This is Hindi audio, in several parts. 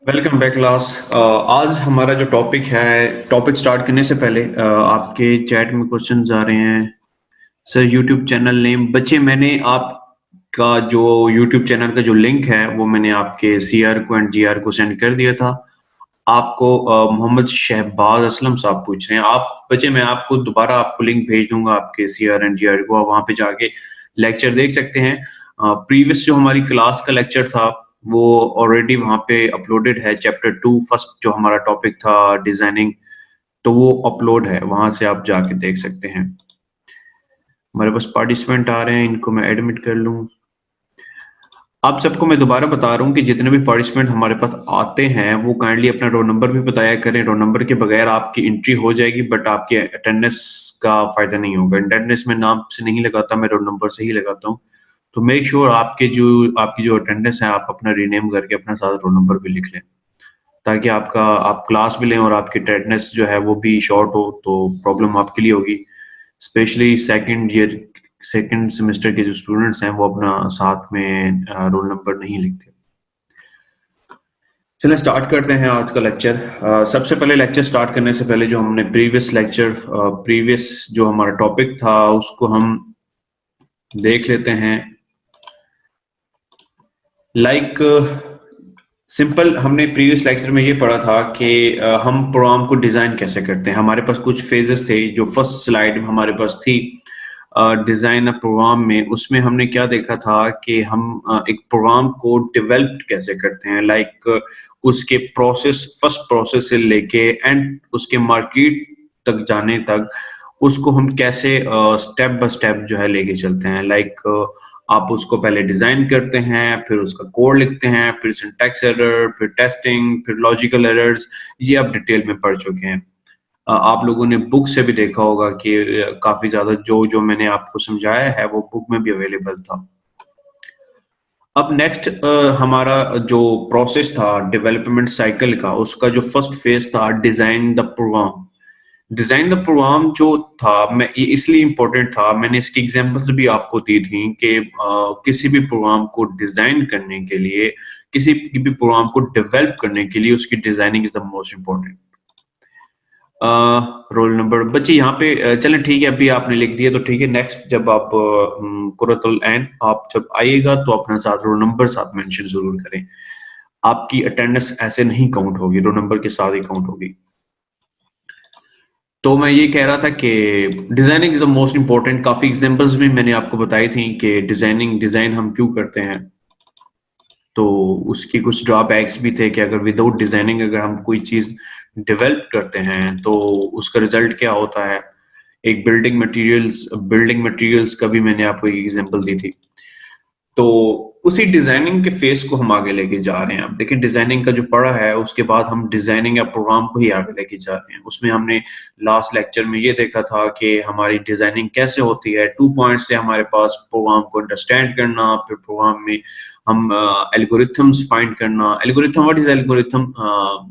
Welcome back class. आज हमारा जो टॉपिक है, टॉपिक स्टार्ट करने से पहले आपके चैट में क्वेश्चंस आ रहे हैं। सर यूट्यूब चैनल नेम बच्चे, मैंने आपका जो यूट्यूब चैनल का जो लिंक है वो मैंने आपके सीआर को एंड जीआर को सेंड कर दिया था। आपको मोहम्मद शहबाज असलम साहब पूछ रहे हैं। आप बच्चे, मैं आपको दोबारा आपको लिंक भेज दूंगा आपके सीआर एंड जीआर को, आप वहाँ पे जाके लेक्चर देख सकते हैं। प्रीवियस जो हमारी क्लास का लेक्चर था वो ऑलरेडी वहाँ पे अपलोडेड है। चैप्टर 2 फर्स्ट जो हमारा टॉपिक था डिजाइनिंग, तो वो अपलोड है, वहाँ से आप जाके देख सकते हैं। हमारे पास पार्टिसिपेंट आ रहे हैं, इनको मैं एडमिट कर लूँ। आप सबको मैं दोबारा बता रहा हूँ कि जितने भी पार्टिसिपेंट हमारे पास आते हैं वो काइंडली अपना रोल नंबर भी बताया करें। रोल नंबर के बगैर आपकी एंट्री हो जाएगी बट आपकी अटेंडेंस का फायदा नहीं होगा। अटेंडेंस में नाम से नहीं लगाता, मैं रोल नंबर से ही लगाता हूँ। तो मेक श्योर आपकी जो अटेंडेंस है आप अपना रीनेम करके अपना सारा रोल नंबर भी लिख लें, ताकि आप क्लास भी लें और आपकी अटेंडेंस जो है वो भी शॉर्ट हो तो प्रॉब्लम आपके लिए होगी। स्पेशली सेकेंड सेमेस्टर के जो स्टूडेंट्स हैं वो अपना साथ में रोल नंबर नहीं लिखते। चलिए स्टार्ट करते हैं आज का लेक्चर। सबसे पहले लेक्चर स्टार्ट करने से पहले जो हमने प्रीवियस जो हमारा टॉपिक था उसको हम देख लेते हैं। सिंपल हमने प्रीवियस लेक्चर में ये पढ़ा था कि हम प्रोग्राम को डिजाइन कैसे करते हैं। हमारे पास कुछ फेजेस थे। जो फर्स्ट स्लाइड हमारे पास थी डिजाइन अ प्रोग्राम में, उसमें हमने क्या देखा था कि हम एक प्रोग्राम को डेवलप कैसे करते हैं। उसके फर्स्ट प्रोसेस से लेके एंड उसके मार्केट तक जाने तक उसको हम कैसे स्टेप बाय स्टेप जो है लेके चलते हैं। आप उसको पहले डिजाइन करते हैं, फिर उसका कोड लिखते हैं, फिर सिंटैक्स एरर, फिर टेस्टिंग, फिर लॉजिकल एरर्स। ये आप डिटेल में पढ़ चुके हैं। आप लोगों ने बुक से भी देखा होगा कि काफी ज्यादा जो जो मैंने आपको समझाया है वो बुक में भी अवेलेबल था। अब नेक्स्ट हमारा जो प्रोसेस था डेवलपमेंट साइकिल का, उसका जो फर्स्ट फेज था design the program. Design the program जो था, मैं ये इसलिए इम्पोर्टेंट था, मैंने इसकी एग्जांपल्स भी आपको दी थी कि किसी भी प्रोग्राम को डिजाइन करने के लिए, किसी भी प्रोग्राम को डेवलप करने के लिए उसकी designing is the most important. Roll number बच्चे यहाँ पे चलें ठीक है, अभी आपने लिख दिया तो ठीक है। नेक्स्ट जब आप कुरतुल ऐन आप जब आइएगा तो अपना साथ रोल नंबर साथ मेंशन जरूर करें। आपकी अटेंडेंस ऐसे नहीं काउंट होगी, रोल नंबर के साथ ही काउंट होगी। तो मैं ये कह रहा था कि designing is the most important. काफी एग्जांपल्स भी मैंने आपको बताई थी कि डिजाइन हम क्यों करते हैं। तो उसकी कुछ ड्रॉबैक्स भी थे कि अगर विदाउट डिजाइनिंग अगर हम कोई चीज डेवलप करते हैं तो उसका रिजल्ट क्या होता है। एक बिल्डिंग मटेरियल्स का भी मैंने आपको एक एग्जांपल दी थी। तो उसी डिजाइनिंग के फेस को हम आगे लेके जा रहे हैं। अब देखिए डिजाइनिंग का जो पढ़ा है उसके बाद हम डिजाइनिंग या प्रोग्राम को ही आगे लेके जा रहे हैं। उसमें हमने लास्ट लेक्चर में ये देखा था कि हमारी डिजाइनिंग कैसे होती है। 2 पॉइंट से हमारे पास प्रोग्राम को अंडरस्टैंड करना, फिर प्रोग्राम में हम एल्गोरिथम्स फाइंड करना। Algorithm, what is algorithm?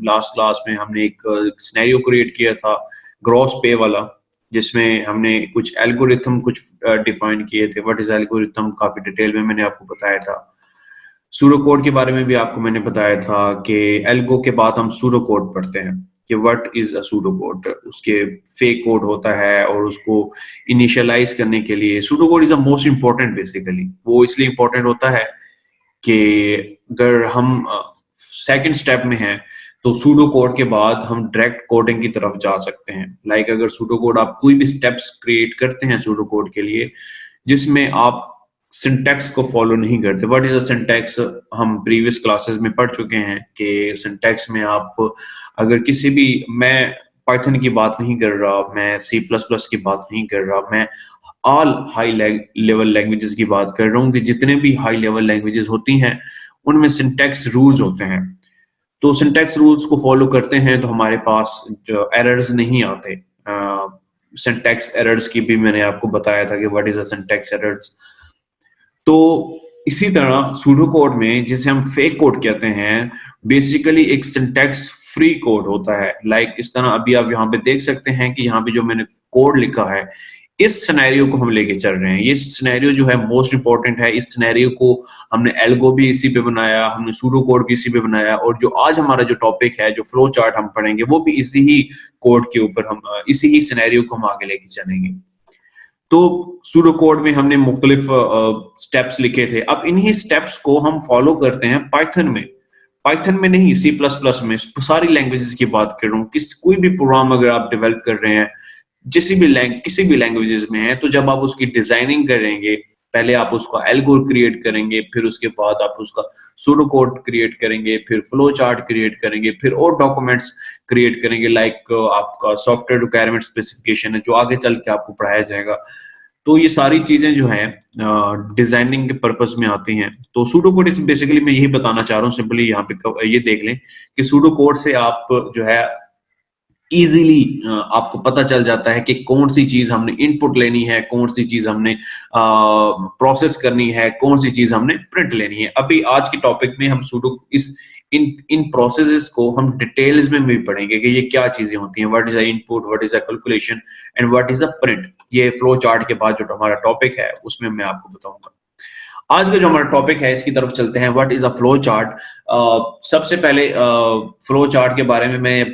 Last class में हमने एक सिनेरियो क्रिएट किया था ग्रॉस पे वाला, जिसमें हमने कुछ एल्गोरिथम कुछ डिफाइन किए थे। व्हाट इज एल्गोरिथम काफी डिटेल में मैंने आपको बताया था। सूडो कोड के बारे में भी आपको मैंने बताया था कि एल्गो के बाद हम सूडो कोड पढ़ते हैं कि what is a pseudo code. उसके फेक कोड होता है और उसको इनिशियलाइज करने के लिए pseudo code is the most important. Basically वो इसलिए इंपॉर्टेंट होता है कि अगर हम सेकंड स्टेप में हैं तो सूडो कोड के बाद हम डायरेक्ट कोडिंग की तरफ जा सकते हैं। अगर सूडो कोड आप कोई भी स्टेप्स क्रिएट करते हैं सूडो कोड के लिए जिसमें आप सिंटैक्स को फॉलो नहीं करते। What is a syntax? हम प्रीवियस क्लासेस में पढ़ चुके हैं कि सिंटैक्स में आप अगर किसी भी, मैं पाइथन की बात नहीं कर रहा, मैं सी प्लस प्लस की बात नहीं कर रहा, मैं ऑल हाई लेवल लैंग्वेजेस की बात कर रहा हूँ कि जितने भी हाई लेवल लैंग्वेजेस होती हैं उनमें सिंटैक्स रूल्स होते हैं। तो सिंटैक्स रूल्स को फॉलो करते हैं तो हमारे पास एरर्स नहीं आते। सिंटैक्स एरर्स की भी मैंने आपको बताया था कि what is a syntax errors. तो इसी तरह सूडो कोड में जिसे हम फेक कोड कहते हैं, बेसिकली एक सिंटैक्स फ्री कोड होता है। इस तरह अभी आप यहाँ पे देख सकते हैं कि यहाँ पे जो मैंने कोड लिखा है इस सिनेरियो को हम लेके चल रहे हैं। ये सिनेरियो जो है मोस्ट इंपॉर्टेंट है। इस सिनेरियो को हमने एल्गो भी इसी पे बनाया, हमने सूडो कोड भी इसी पे बनाया, और जो आज हमारा जो टॉपिक है, जो फ्लो चार्ट हम पढ़ेंगे, वो भी इसी ही कोड के ऊपर हम इसी ही सिनेरियो को हम आगे लेके चलेंगे। तो सूडो कोड में हमने मुख्तलिफ स्टेप्स लिखे थे। अब इन्हीं स्टेप्स को हम फॉलो करते हैं पाइथन में। पाइथन में नहीं, सी प्लस प्लस में। सारी लैंग्वेजेस की बात कर रहा हूँ। कोई भी प्रोग्राम अगर आप डेवलप कर रहे हैं, किसी भी लैंग्वेजेस में है, तो जब आप उसकी डिजाइनिंग करेंगे, पहले आप उसका एल्गो क्रिएट करेंगे, फिर उसके बाद आप उसका सूडो कोड क्रिएट करेंगे, फिर फ्लो चार्ट क्रिएट करेंगे, फिर और डॉक्यूमेंट्स क्रिएट करेंगे, लाइक आपका सॉफ्टवेयर रिक्वायरमेंट स्पेसिफिकेशन है जो आगे चल के आपको पढ़ाया जाएगा। तो ये सारी चीजें जो हैं डिजाइनिंग के पर्पस में आती हैं। तो सूडो कोड इस बेसिकली मैं यही बताना चाह रहा हूँ, सिंपली यहाँ पे ये देख लें कि सूडो कोड से आप जो है इजीली आपको पता चल जाता है कि कौन सी चीज हमने इनपुट लेनी है, कौन सी चीज हमने प्रोसेस करनी है, कौन सी चीज हमने प्रिंट लेनी है। अभी आज के टॉपिक में हम सूडो इस इन इन प्रोसेसेस को हम डिटेल्स में भी पढ़ेंगे कि ये क्या चीजें होती हैं, what is a input, what is a calculation and what is a print. ये फ्लो चार्ट के बाद जो हमारा टॉपिक है उसमें मैं आपको बताऊंगा। आज का जो हमारा टॉपिक है इसकी तरफ चलते हैं। What is a flow chart. सबसे पहले फ्लो चार्ट के बारे में मैं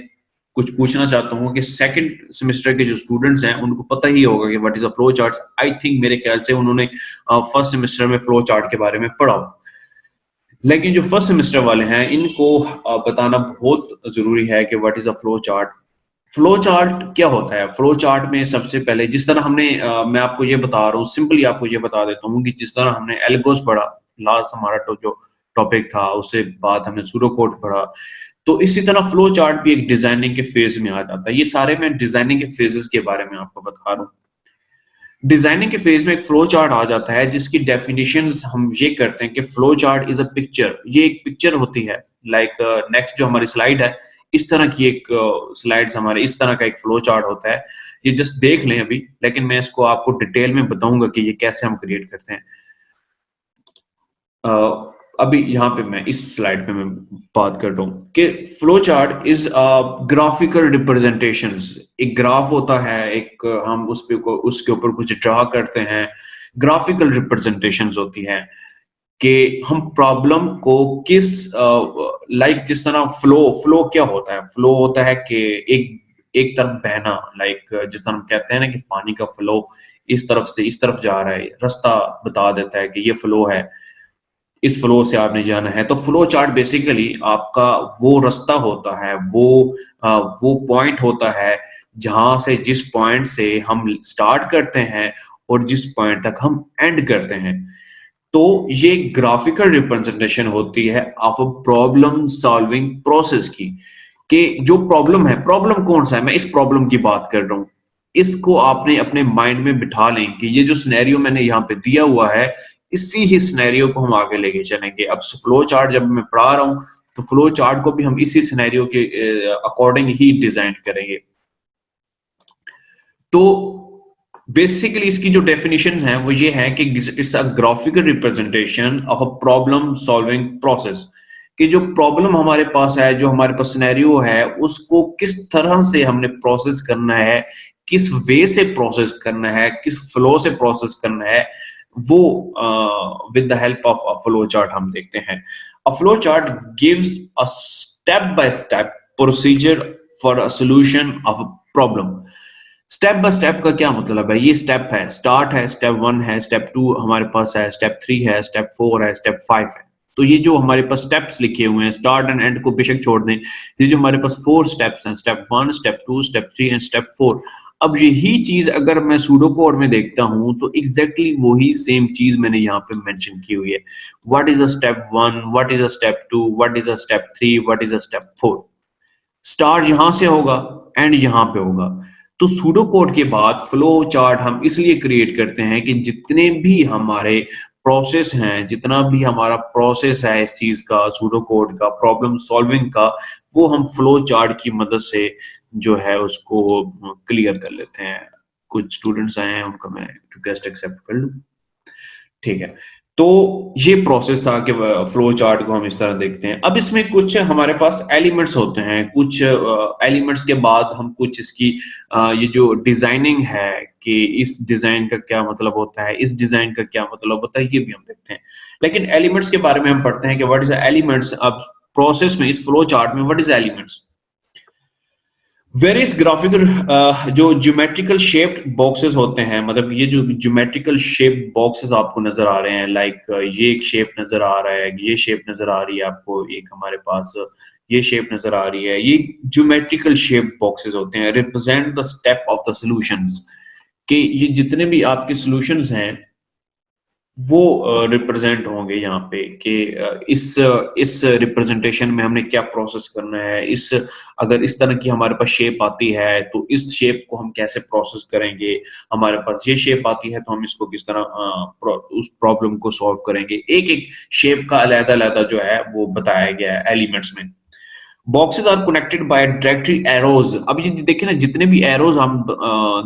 कुछ पूछना चाहता हूँ कि सेकंड सेमेस्टर के जो स्टूडेंट्स हैं उनको पता ही होगा कि what is a flow chart. I think मेरे ख्याल से उन्होंने फर्स्ट सेमेस्टर में फ्लो चार्ट के बारे में पढ़ा, लेकिन जो फर्स्ट सेमेस्टर वाले हैं इनको बताना बहुत जरूरी है कि what is a flow chart. Flow chart क्या होता है? फ्लो चार्ट में सबसे पहले जिस तरह हमने मैं आपको ये बता रहा हूँ, सिंपली आपको ये बता देता हूँ कि जिस तरह हमने एल्गोस पढ़ा, लास्ट हमारा तो जो टॉपिक था, उससे बाद हमने सूडो कोड पढ़ा, तो इसी तरह फ्लो चार्ट भी एक डिजाइनिंग के फेज में आ जाता है। ये सारे मैं डिजाइनिंग के फेजेस के बारे में आपको बता रहा हूँ। डिजाइनिंग के फेज में एक फ्लो चार्ट आ जाता है जिसकी डेफिनेशंस हम ये करते हैं कि flow chart is a picture. ये एक पिक्चर होती है, लाइक नेक्स्ट जो हमारी स्लाइड है, इस तरह की एक स्लाइड्स हमारे इस तरह का एक फ्लो चार्ट होता है। ये जस्ट देख लें अभी, लेकिन मैं इसको आपको डिटेल में बताऊंगा कि ये कैसे हम क्रिएट करते हैं। अभी यहाँ पे मैं इस स्लाइड पे मैं बात कर रहा हूँ कि flow chart is graphical representations. एक ग्राफ होता है, एक हम उस पे को उसके ऊपर कुछ ड्रा करते हैं। ग्राफिकल रिप्रेजेंटेशंस होती हैं कि हम प्रॉब्लम को किस लाइक जिस तरह फ्लो फ्लो क्या होता है? फ्लो होता है कि एक एक तरफ बहना, लाइक जिस तरह हम कहते हैं ना कि पानी का फ्लो इस तरफ से इस तरफ जा रहा है, रास्ता बता देता है कि ये फ्लो है, इस फ्लो से आपने जाना है। तो फ्लो चार्ट बेसिकली आपका वो रास्ता होता है, वो पॉइंट होता है जहां से जिस पॉइंट से हम स्टार्ट करते हैं और जिस पॉइंट तक हम एंड करते हैं। तो ये ग्राफिकल रिप्रेजेंटेशन होती है of a problem solving process की, कि जो प्रॉब्लम है, प्रॉब्लम कौन सा है, मैं इस प्रॉब्लम की बात कर रहा हूँ। इसको आपने अपने माइंड में बिठा लें कि ये जो सिनेरियो मैंने यहाँ पे दिया हुआ है, इसी ही सिनेरियो को हम आगे लेके चलेंगे। अब फ्लो चार्ट जब मैं पढ़ा रहा हूँ, तो फ्लो चार्ट को भी हम इसी सिनेरियो के अकॉर्डिंग ही डिजाइन करेंगे। तो बेसिकली इसकी जो डेफिनेशन है वो ये है कि it's a graphical representation of a problem solving process. कि जो प्रॉब्लम हमारे पास है, जो हमारे पास सिनेरियो है, उसको किस तरह से हमने प्रोसेस करना है, किस वे से प्रोसेस करना है, किस फ्लो से प्रोसेस करना है, वो with the help of a flow chart हम देखते हैं। अ flow chart gives a step by step procedure for a solution of a problem. Step by step का क्या मतलब है? ये स्टेप है, स्टार्ट है, स्टेप 1 है, स्टेप 2 हमारे पास है, स्टेप 3 है, स्टेप 4 है, स्टेप 5 है। तो ये जो हमारे पास स्टेप्स लिखे हुए हैं, स्टार्ट एंड एंड को बेशक छोड़ दें, ये जो हमारे पास 4 स्टेप्स हैं, step 1, step 2, step 3 and step 4। अब यही चीज अगर मैं सूडो कोड में देखता हूं तो एग्जैक्टली वही सेम चीज मैंने यहाँ पे मेंशन की हुई है। What is a step 1, what is a step 2, what is a step 3, what is a step 4। Start यहां से होगा, एंड यहां पे होगा। तो सूडो कोड के बाद फ्लो चार्ट हम इसलिए क्रिएट करते हैं कि जितने भी हमारे प्रोसेस हैं, जितना भी हमारा प्रोसेस है इस चीज का, सूडो कोड का, प्रॉब्लम सॉल्विंग का, वो हम फ्लो चार्ट की मदद से जो है उसको क्लियर कर लेते हैं। कुछ स्टूडेंट्स आए हैं, उनका मैं रिक्वेस्ट एक्सेप्ट कर लूं? ठीक है। तो ये प्रोसेस था कि फ्लो चार्ट को हम इस तरह देखते हैं। अब इसमें कुछ हमारे पास एलिमेंट्स होते हैं, कुछ एलिमेंट्स के बाद हम कुछ इसकी ये जो डिजाइनिंग है कि इस डिजाइन का क्या मतलब होता है, इस डिजाइन का क्या मतलब होता है, ये भी हम देखते हैं। लेकिन एलिमेंट्स के बारे में हम पढ़ते हैं कि व्हाट इज द एलिमेंट्स। अब प्रोसेस में, इस फ्लो चार्ट में what is elements, various graphical जो ज्योमेट्रिकल शेप्ड बॉक्सेस होते हैं, मतलब ये जो ज्योमेट्रिकल शेप बॉक्सेस आपको नजर आ रहे हैं, लाइक ये एक शेप नजर आ रहा है, ये शेप नजर आ रही है आपको, एक हमारे पास ये शेप नजर आ रही है, ये ज्योमेट्रिकल शेप बॉक्सेस होते हैं, represent the step of the solutions, कि ये जितने भी आपके सॉल्यूशंस हैं वो रिप्रेजेंट होंगे यहाँ पे कि इस रिप्रेजेंटेशन में हमने क्या प्रोसेस करना है, इस अगर इस तरह की हमारे पास शेप आती है तो इस शेप को हम कैसे प्रोसेस करेंगे, हमारे पास ये शेप आती है तो हम इसको किस तरह उस प्रॉब्लम को सॉल्व करेंगे। एक एक शेप का अलग अलग जो है वो बताया गया है एलिमेंट्स में। Boxes are connected by directory arrows. अब ये देखिए ना, जितने भी एरोज हम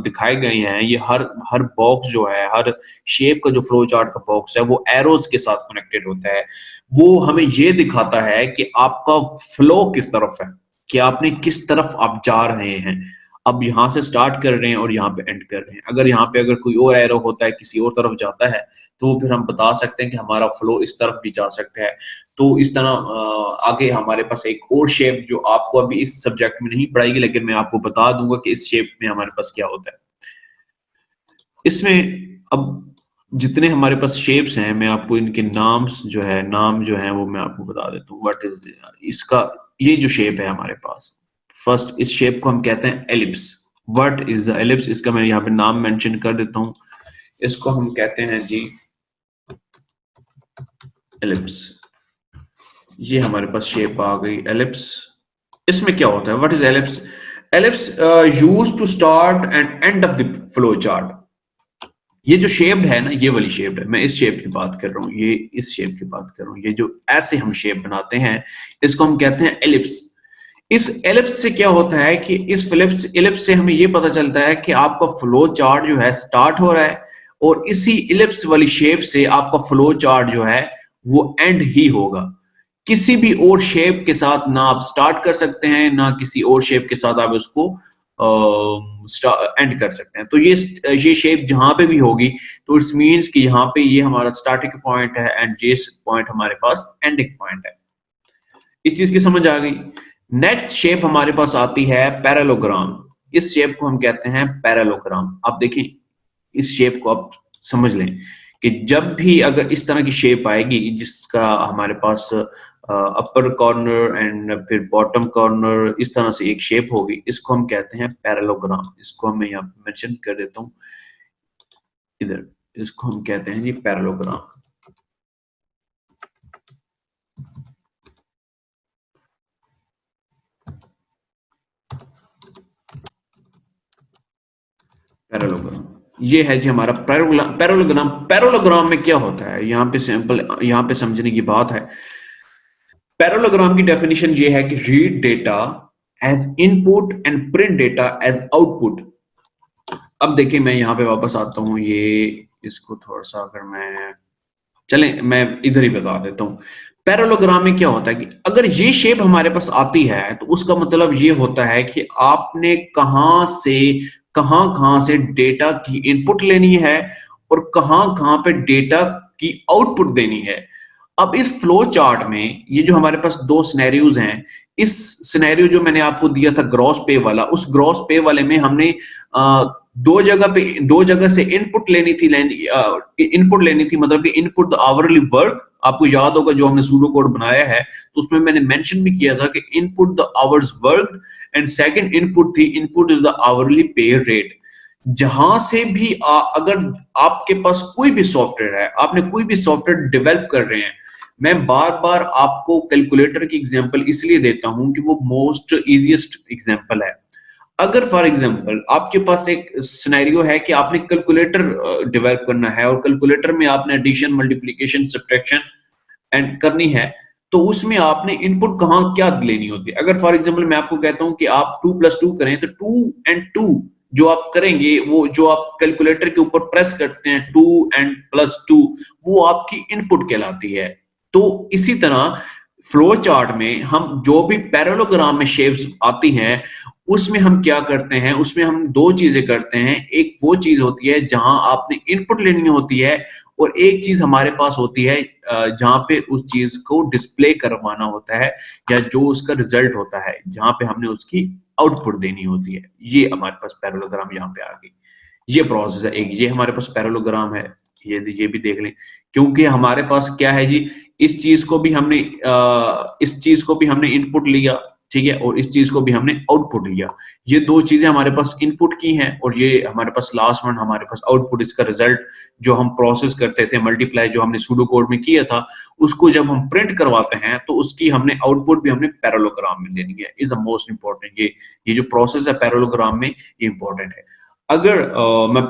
दिखाए गए हैं, ये हर बॉक्स जो है, हर शेप का जो फ्लो चार्ट का बॉक्स है वो एरोज के साथ कनेक्टेड होता है। वो हमें ये दिखाता है कि आपका फ्लो किस तरफ है, कि आपने किस तरफ आप जा रहे हैं। अब यहाँ से स्टार्ट कर रहे हैं और यहाँ पे एंड कर रहे हैं। अगर यहाँ पे अगर कोई और एरो होता है, किसी और तरफ जाता है, तो फिर हम बता सकते हैं कि हमारा फ्लो इस तरफ भी जा सकता है। तो इस तरह आगे हमारे पास एक और शेप जो आपको अभी इस सब्जेक्ट में नहीं पढ़ाएगी, लेकिन मैं आपको बता दूंगा कि इस शेप में हमारे पास क्या होता है। इसमें अब जितने हमारे पास शेप्स हैं, मैं आपको इनके नाम जो है वो मैं आपको बता देता हूँ। व्हाट इज इसका, ये जो शेप है हमारे पास, फर्स्ट इस शेप को हम कहते हैं ellipse. What is the ellipse, इसका मैं यहाँ पे नाम मेंशन कर देता हूँ। इसको हम कहते हैं जी एलिप्स। ये हमारे पास शेप आ गई एलिप्स। इसमें क्या होता है, what is ellipse? Ellipse used to start and end of the flow chart. ये जो शेप है ना, ये वाली शेप है, मैं इस शेप की बात कर रहा हूँ, ये इस शेप की बात कर रहा हूँ। ये जो ऐसे हम शेप बनाते हैं, इसको हम कहते हैं एलिप्स। इस एलिप्स से क्या होता है कि इस एलिप्स से हमें ये पता चलता है कि आपका फ्लो चार्ट जो है स्टार्ट हो रहा है, और इसी एलिप्स वाली शेप से आपका फ्लो चार्ट जो है वो एंड ही होगा। किसी भी और शेप के साथ ना आप स्टार्ट कर सकते हैं, ना किसी और शेप के साथ आप उसको एंड कर सकते हैं। तो ये शेप जहां पे भी होगी, तो इट्स मींस कि यहाँ पे ये हमारा स्टार्टिंग पॉइंट है एंड ये पॉइंट हमारे पास एंडिंग पॉइंट है। इस चीज की समझ आ गई। नेक्स्ट शेप हमारे पास आती है पैरेललोग्राम। इस शेप को हम कहते हैं पैरेललोग्राम। आप देखें, इस शेप को आप समझ लें कि जब भी अगर इस तरह की शेप आएगी जिसका हमारे पास अपर कॉर्नर एंड फिर बॉटम कॉर्नर, इस तरह से एक शेप होगी, इसको हम कहते हैं पैरेललोग्राम। इसको मैं यहाँ मेंशन कर देता हूँ इधर, इसको हम कहते हैं जी पैरेललोग्राम। पैरेललोग्राम ये है जी हमारा पैरेललोग्राम। पैरेललोग्राम में क्या होता है, यहाँ पे सिंपल, यहाँ पे समझने की बात है। पैरेललोग्राम की डेफिनेशन ये है कि read data as input and print data as output. अब देखिए, मैं यहाँ पे वापस आता हूँ, ये इसको थोड़ा सा अगर मैं, चलें मैं इधर ही बता देता हूँ। पैरेललोग्राम में क्या होता है कि अगर ये शेप हमारे पास आती है, तो उसका मतलब ये होता है कि आपने कहां से डेटा की इनपुट लेनी है और कहां पे डेटा की आउटपुट देनी है। अब इस फ्लो चार्ट में ये जो हमारे पास दो सिनेरियोज हैं, इस सिनेरियो जो मैंने आपको दिया था ग्रॉस पे वाला, उस ग्रॉस पे वाले में हमने दो जगह से इनपुट लेनी थी, मतलब कि इनपुट द आवरली वर्क। आपको याद होगा जो हमने सूडो कोड बनाया है, तो उसमें मैंने मेंशन भी किया था कि input the hours work, and second input थी इनपुट इज द आवरली पे रेट। जहां से भी अगर आपके पास कोई भी सॉफ्टवेयर है, आपने कोई भी सॉफ्टवेयर डेवलप कर रहे हैं, मैं बार बार आपको कैलकुलेटर की एग्जांपल इसलिए देता हूं कि वो मोस्ट इजीएस्ट एग्जांपल है। अगर फॉर एग्जांपल आपके पास एक सिनेरियो है कि आपने कैलकुलेटर डेवलप करना है, और कैलकुलेटर में आपने एडिशन, मल्टीप्लिकेशन, सब्ट्रैक्शन एंड करनी है, तो उसमें आपने इनपुट कहाँ क्या लेनी होती है। अगर फॉर एग्जांपल मैं आपको कहता हूं कि आप 2 + 2 करें, तो 2 and 2 जो आप करेंगे, वो जो आप कैलकुलेटर के ऊपर प्रेस करते हैं 2 एंड +2, वो आपकी इनपुट कहलाती है। तो इसी तरह फ्लो चार्ट में हम जो भी पैरेललोग्राम में शेप्स आती हैं, उसमें हम क्या करते हैं, उसमें हम 2 चीज़ें करते हैं। एक वो चीज़ होती है जहाँ आपने इनपुट लेनी होती है, और एक चीज़ हमारे पास होती है जहाँ पे उस चीज़ को डिस्प्ले करवाना होता है, या जो उसका रिजल्ट होता है, जहाँ पे हमने उसकी आउटपुट देनी होती है। ये हमारे पास पैरेललोग्राम यहाँ पे आ गई। ये प्रोसेस है एक, ये हमारे पास पैरेललोग्राम है। ये भी देख लें, क्योंकि हमारे पास क्या है जी, इस चीज़ को भी हमने इनपुट लिया, ठीक है? और इस चीज़ को भी हमने आउटपुट लिया। ये 2 चीज़ें हमारे पास इनपुट की हैं, और ये हमारे पास लास्ट वन हमारे पास आउटपुट, इसका रिजल्ट जो हम प्रोसेस करते थे, मल्टीप्लाई जो हमने सूडो कोड में किया था, उसको जब हम प्रिंट करवाते हैं, तो उसकी हमने आउटपुट भी हमने पैरेललोग्राम में लेनी है। इज़ द मोस्ट इम्पोर्टेंट, ये जो प्रोसेस है पैरेललोग्राम में, ये इम्पोर्टेंट है। अगर मैं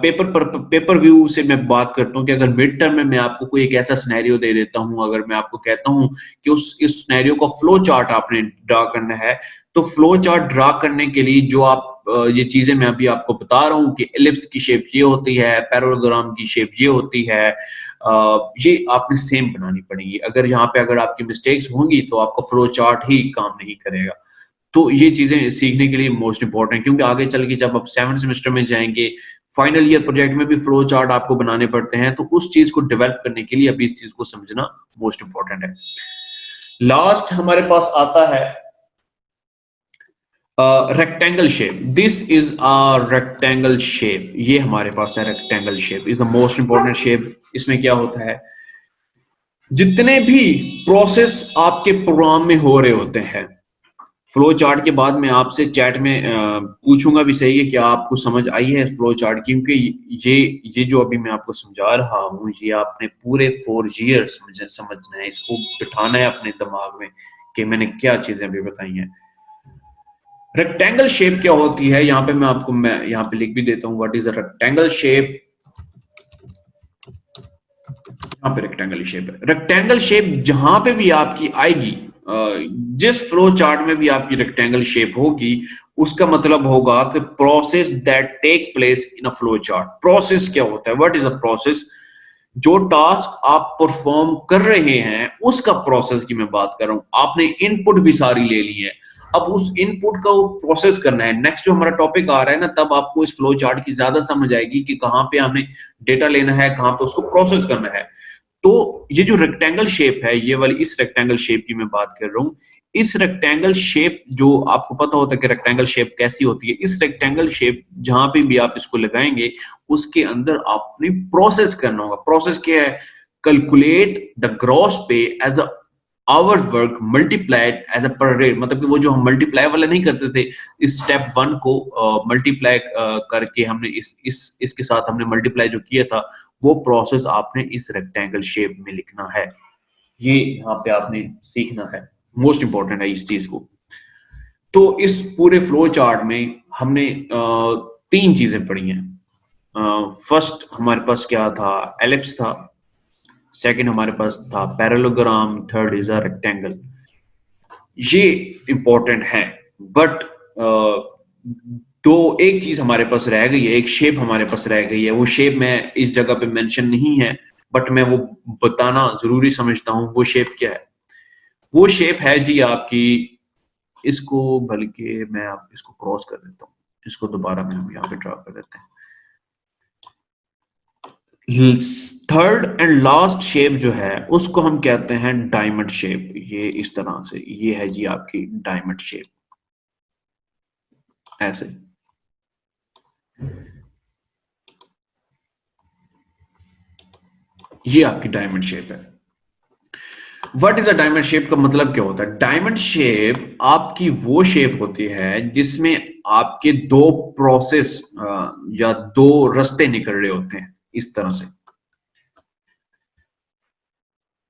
पेपर व्यू से मैं बात करता हूँ कि अगर मिड टर्म में मैं आपको कोई एक ऐसा सिनेरियो दे देता हूँ, अगर मैं आपको कहता हूँ कि उस इस सिनेरियो का फ्लो चार्ट आपने ड्रा करना है, तो फ्लो चार्ट ड्रा करने के लिए जो आप ये चीजें मैं अभी आपको बता रहा हूँ कि एलिप्स की शेप ये होती है, पैरेललोग्राम की शेप ये होती है, ये आपने सेम बनानी पड़ेगी। अगर यहाँ पे अगर आपकी मिस्टेक्स होंगी, तो आपका फ्लो चार्ट ही काम नहीं करेगा। तो ये चीजें सीखने के लिए मोस्ट इंपॉर्टेंट, क्योंकि आगे चल के जब आप 7th सेमेस्टर में जाएंगे, फाइनल ईयर प्रोजेक्ट में भी फ्लो चार्ट आपको बनाने पड़ते हैं, तो उस चीज को डेवलप करने के लिए अभी इस चीज को समझना मोस्ट इंपॉर्टेंट है। लास्ट हमारे पास आता है rectangle shape. This is a rectangle shape. ये हमारे पास है rectangle shape, is the most important shape. इसमें क्या होता है, जितने भी प्रोसेस आपके प्रोग्राम में हो रहे होते हैं, फ्लो चार्ट के बाद मैं आपसे चैट में पूछूंगा भी सही है कि आपको समझ आई है फ्लो चार्ट, क्योंकि ये जो अभी मैं आपको समझा रहा हूँ, ये आपने पूरे 4 ईयर समझना है, इसको बिठाना है अपने दिमाग में कि मैंने क्या चीजें अभी बताई हैं। रेक्टेंगल शेप क्या होती है, यहाँ पे मैं यहाँ पे लिख भी देता हूँ, what is a rectangle shape. यहाँ पे रेक्टेंगल शेप है। रेक्टेंगल शेप जहां पे भी आपकी आएगी, जिस फ्लो चार्ट में भी आपकी रेक्टेंगल शेप होगी, उसका मतलब होगा कि process that take place in a flow chart. Process क्या होता है, व्हाट इज अ प्रोसेस? जो टास्क आप परफॉर्म कर रहे हैं, उसका प्रोसेस की मैं बात कर रहा हूं। आपने इनपुट भी सारी ले ली है, अब उस इनपुट का प्रोसेस करना है। नेक्स्ट जो हमारा टॉपिक आ रहा है ना, तब आपको इस फ्लो चार्ट की ज्यादा समझ आएगी कि कहां पे हमें डेटा लेना है, कहां पे उसको प्रोसेस करना है। तो ये जो रेक्टेंगल शेप है, ये वाली इस रेक्टेंगल शेप की मैं बात कर रहा हूँ। इस रेक्टेंगल शेप, जो आपको पता होता है कि रेक्टेंगल शेप कैसी होती है, इस रेक्टेंगल शेप जहां पे भी आप इसको लगाएंगे, उसके अंदर आपने प्रोसेस करना होगा। प्रोसेस क्या है? Calculate the gross pay as a hour work multiplied as a per rate. मतलब कि वो जो हम मल्टीप्लाई वाला नहीं करते थे, इस स्टेप 1 को मल्टीप्लाई करके हमने इसके साथ हमने मल्टीप्लाई जो किया था, वो प्रोसेस आपने इस रेक्टेंगल शेप में लिखना है। ये यहाँ पे आपने सीखना है, मोस्ट इंपॉर्टेंट है इस चीज को। तो इस पूरे फ्लो चार्ट में हमने 3 चीजें पढ़ी हैं। फर्स्ट हमारे पास क्या था, एलिप्स था। सेकंड हमारे पास था parallelogram. Third is a rectangle. ये इंपॉर्टेंट है, बट दो एक चीज हमारे पास रह गई है, एक शेप हमारे पास रह गई है। वो शेप मैं इस जगह पे मेंशन नहीं है, बट मैं वो बताना जरूरी समझता हूँ। वो शेप क्या है? वो शेप है जी आपकी, इसको बल्कि मैं आप इसको क्रॉस कर देता हूँ, इसको दोबारा में हम यहाँ पे ड्रा कर देते हैं। थर्ड एंड लास्ट शेप जो है, उसको हम कहते हैं डायमंड शेप। ये इस तरह से, ये है जी आपकी डायमंड शेप, ऐसे। ये आपकी डायमंड शेप है। What is a diamond shape का मतलब क्या होता है? डायमंड शेप आपकी वो शेप होती है जिसमें आपके 2 प्रोसेस या 2 रास्ते निकल रहे होते हैं, इस तरह से।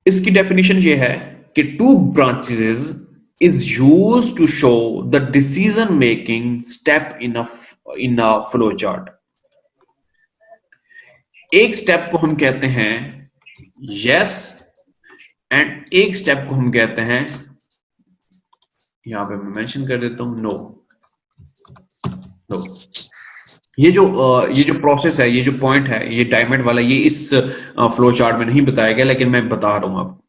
इसकी डेफिनेशन ये है कि 2 branches is used to show the decision making step in a flow chart. एक स्टेप को हम कहते हैं यस, एंड एक स्टेप को हम कहते हैं, यहां पे मैं मेंशन कर देता हूं, नो। नो ये जो प्रोसेस है, ये जो पॉइंट है, ये डायमंड वाला, ये इस फ्लो चार्ट में नहीं बताया गया, लेकिन मैं बता रहा हूँ आपको।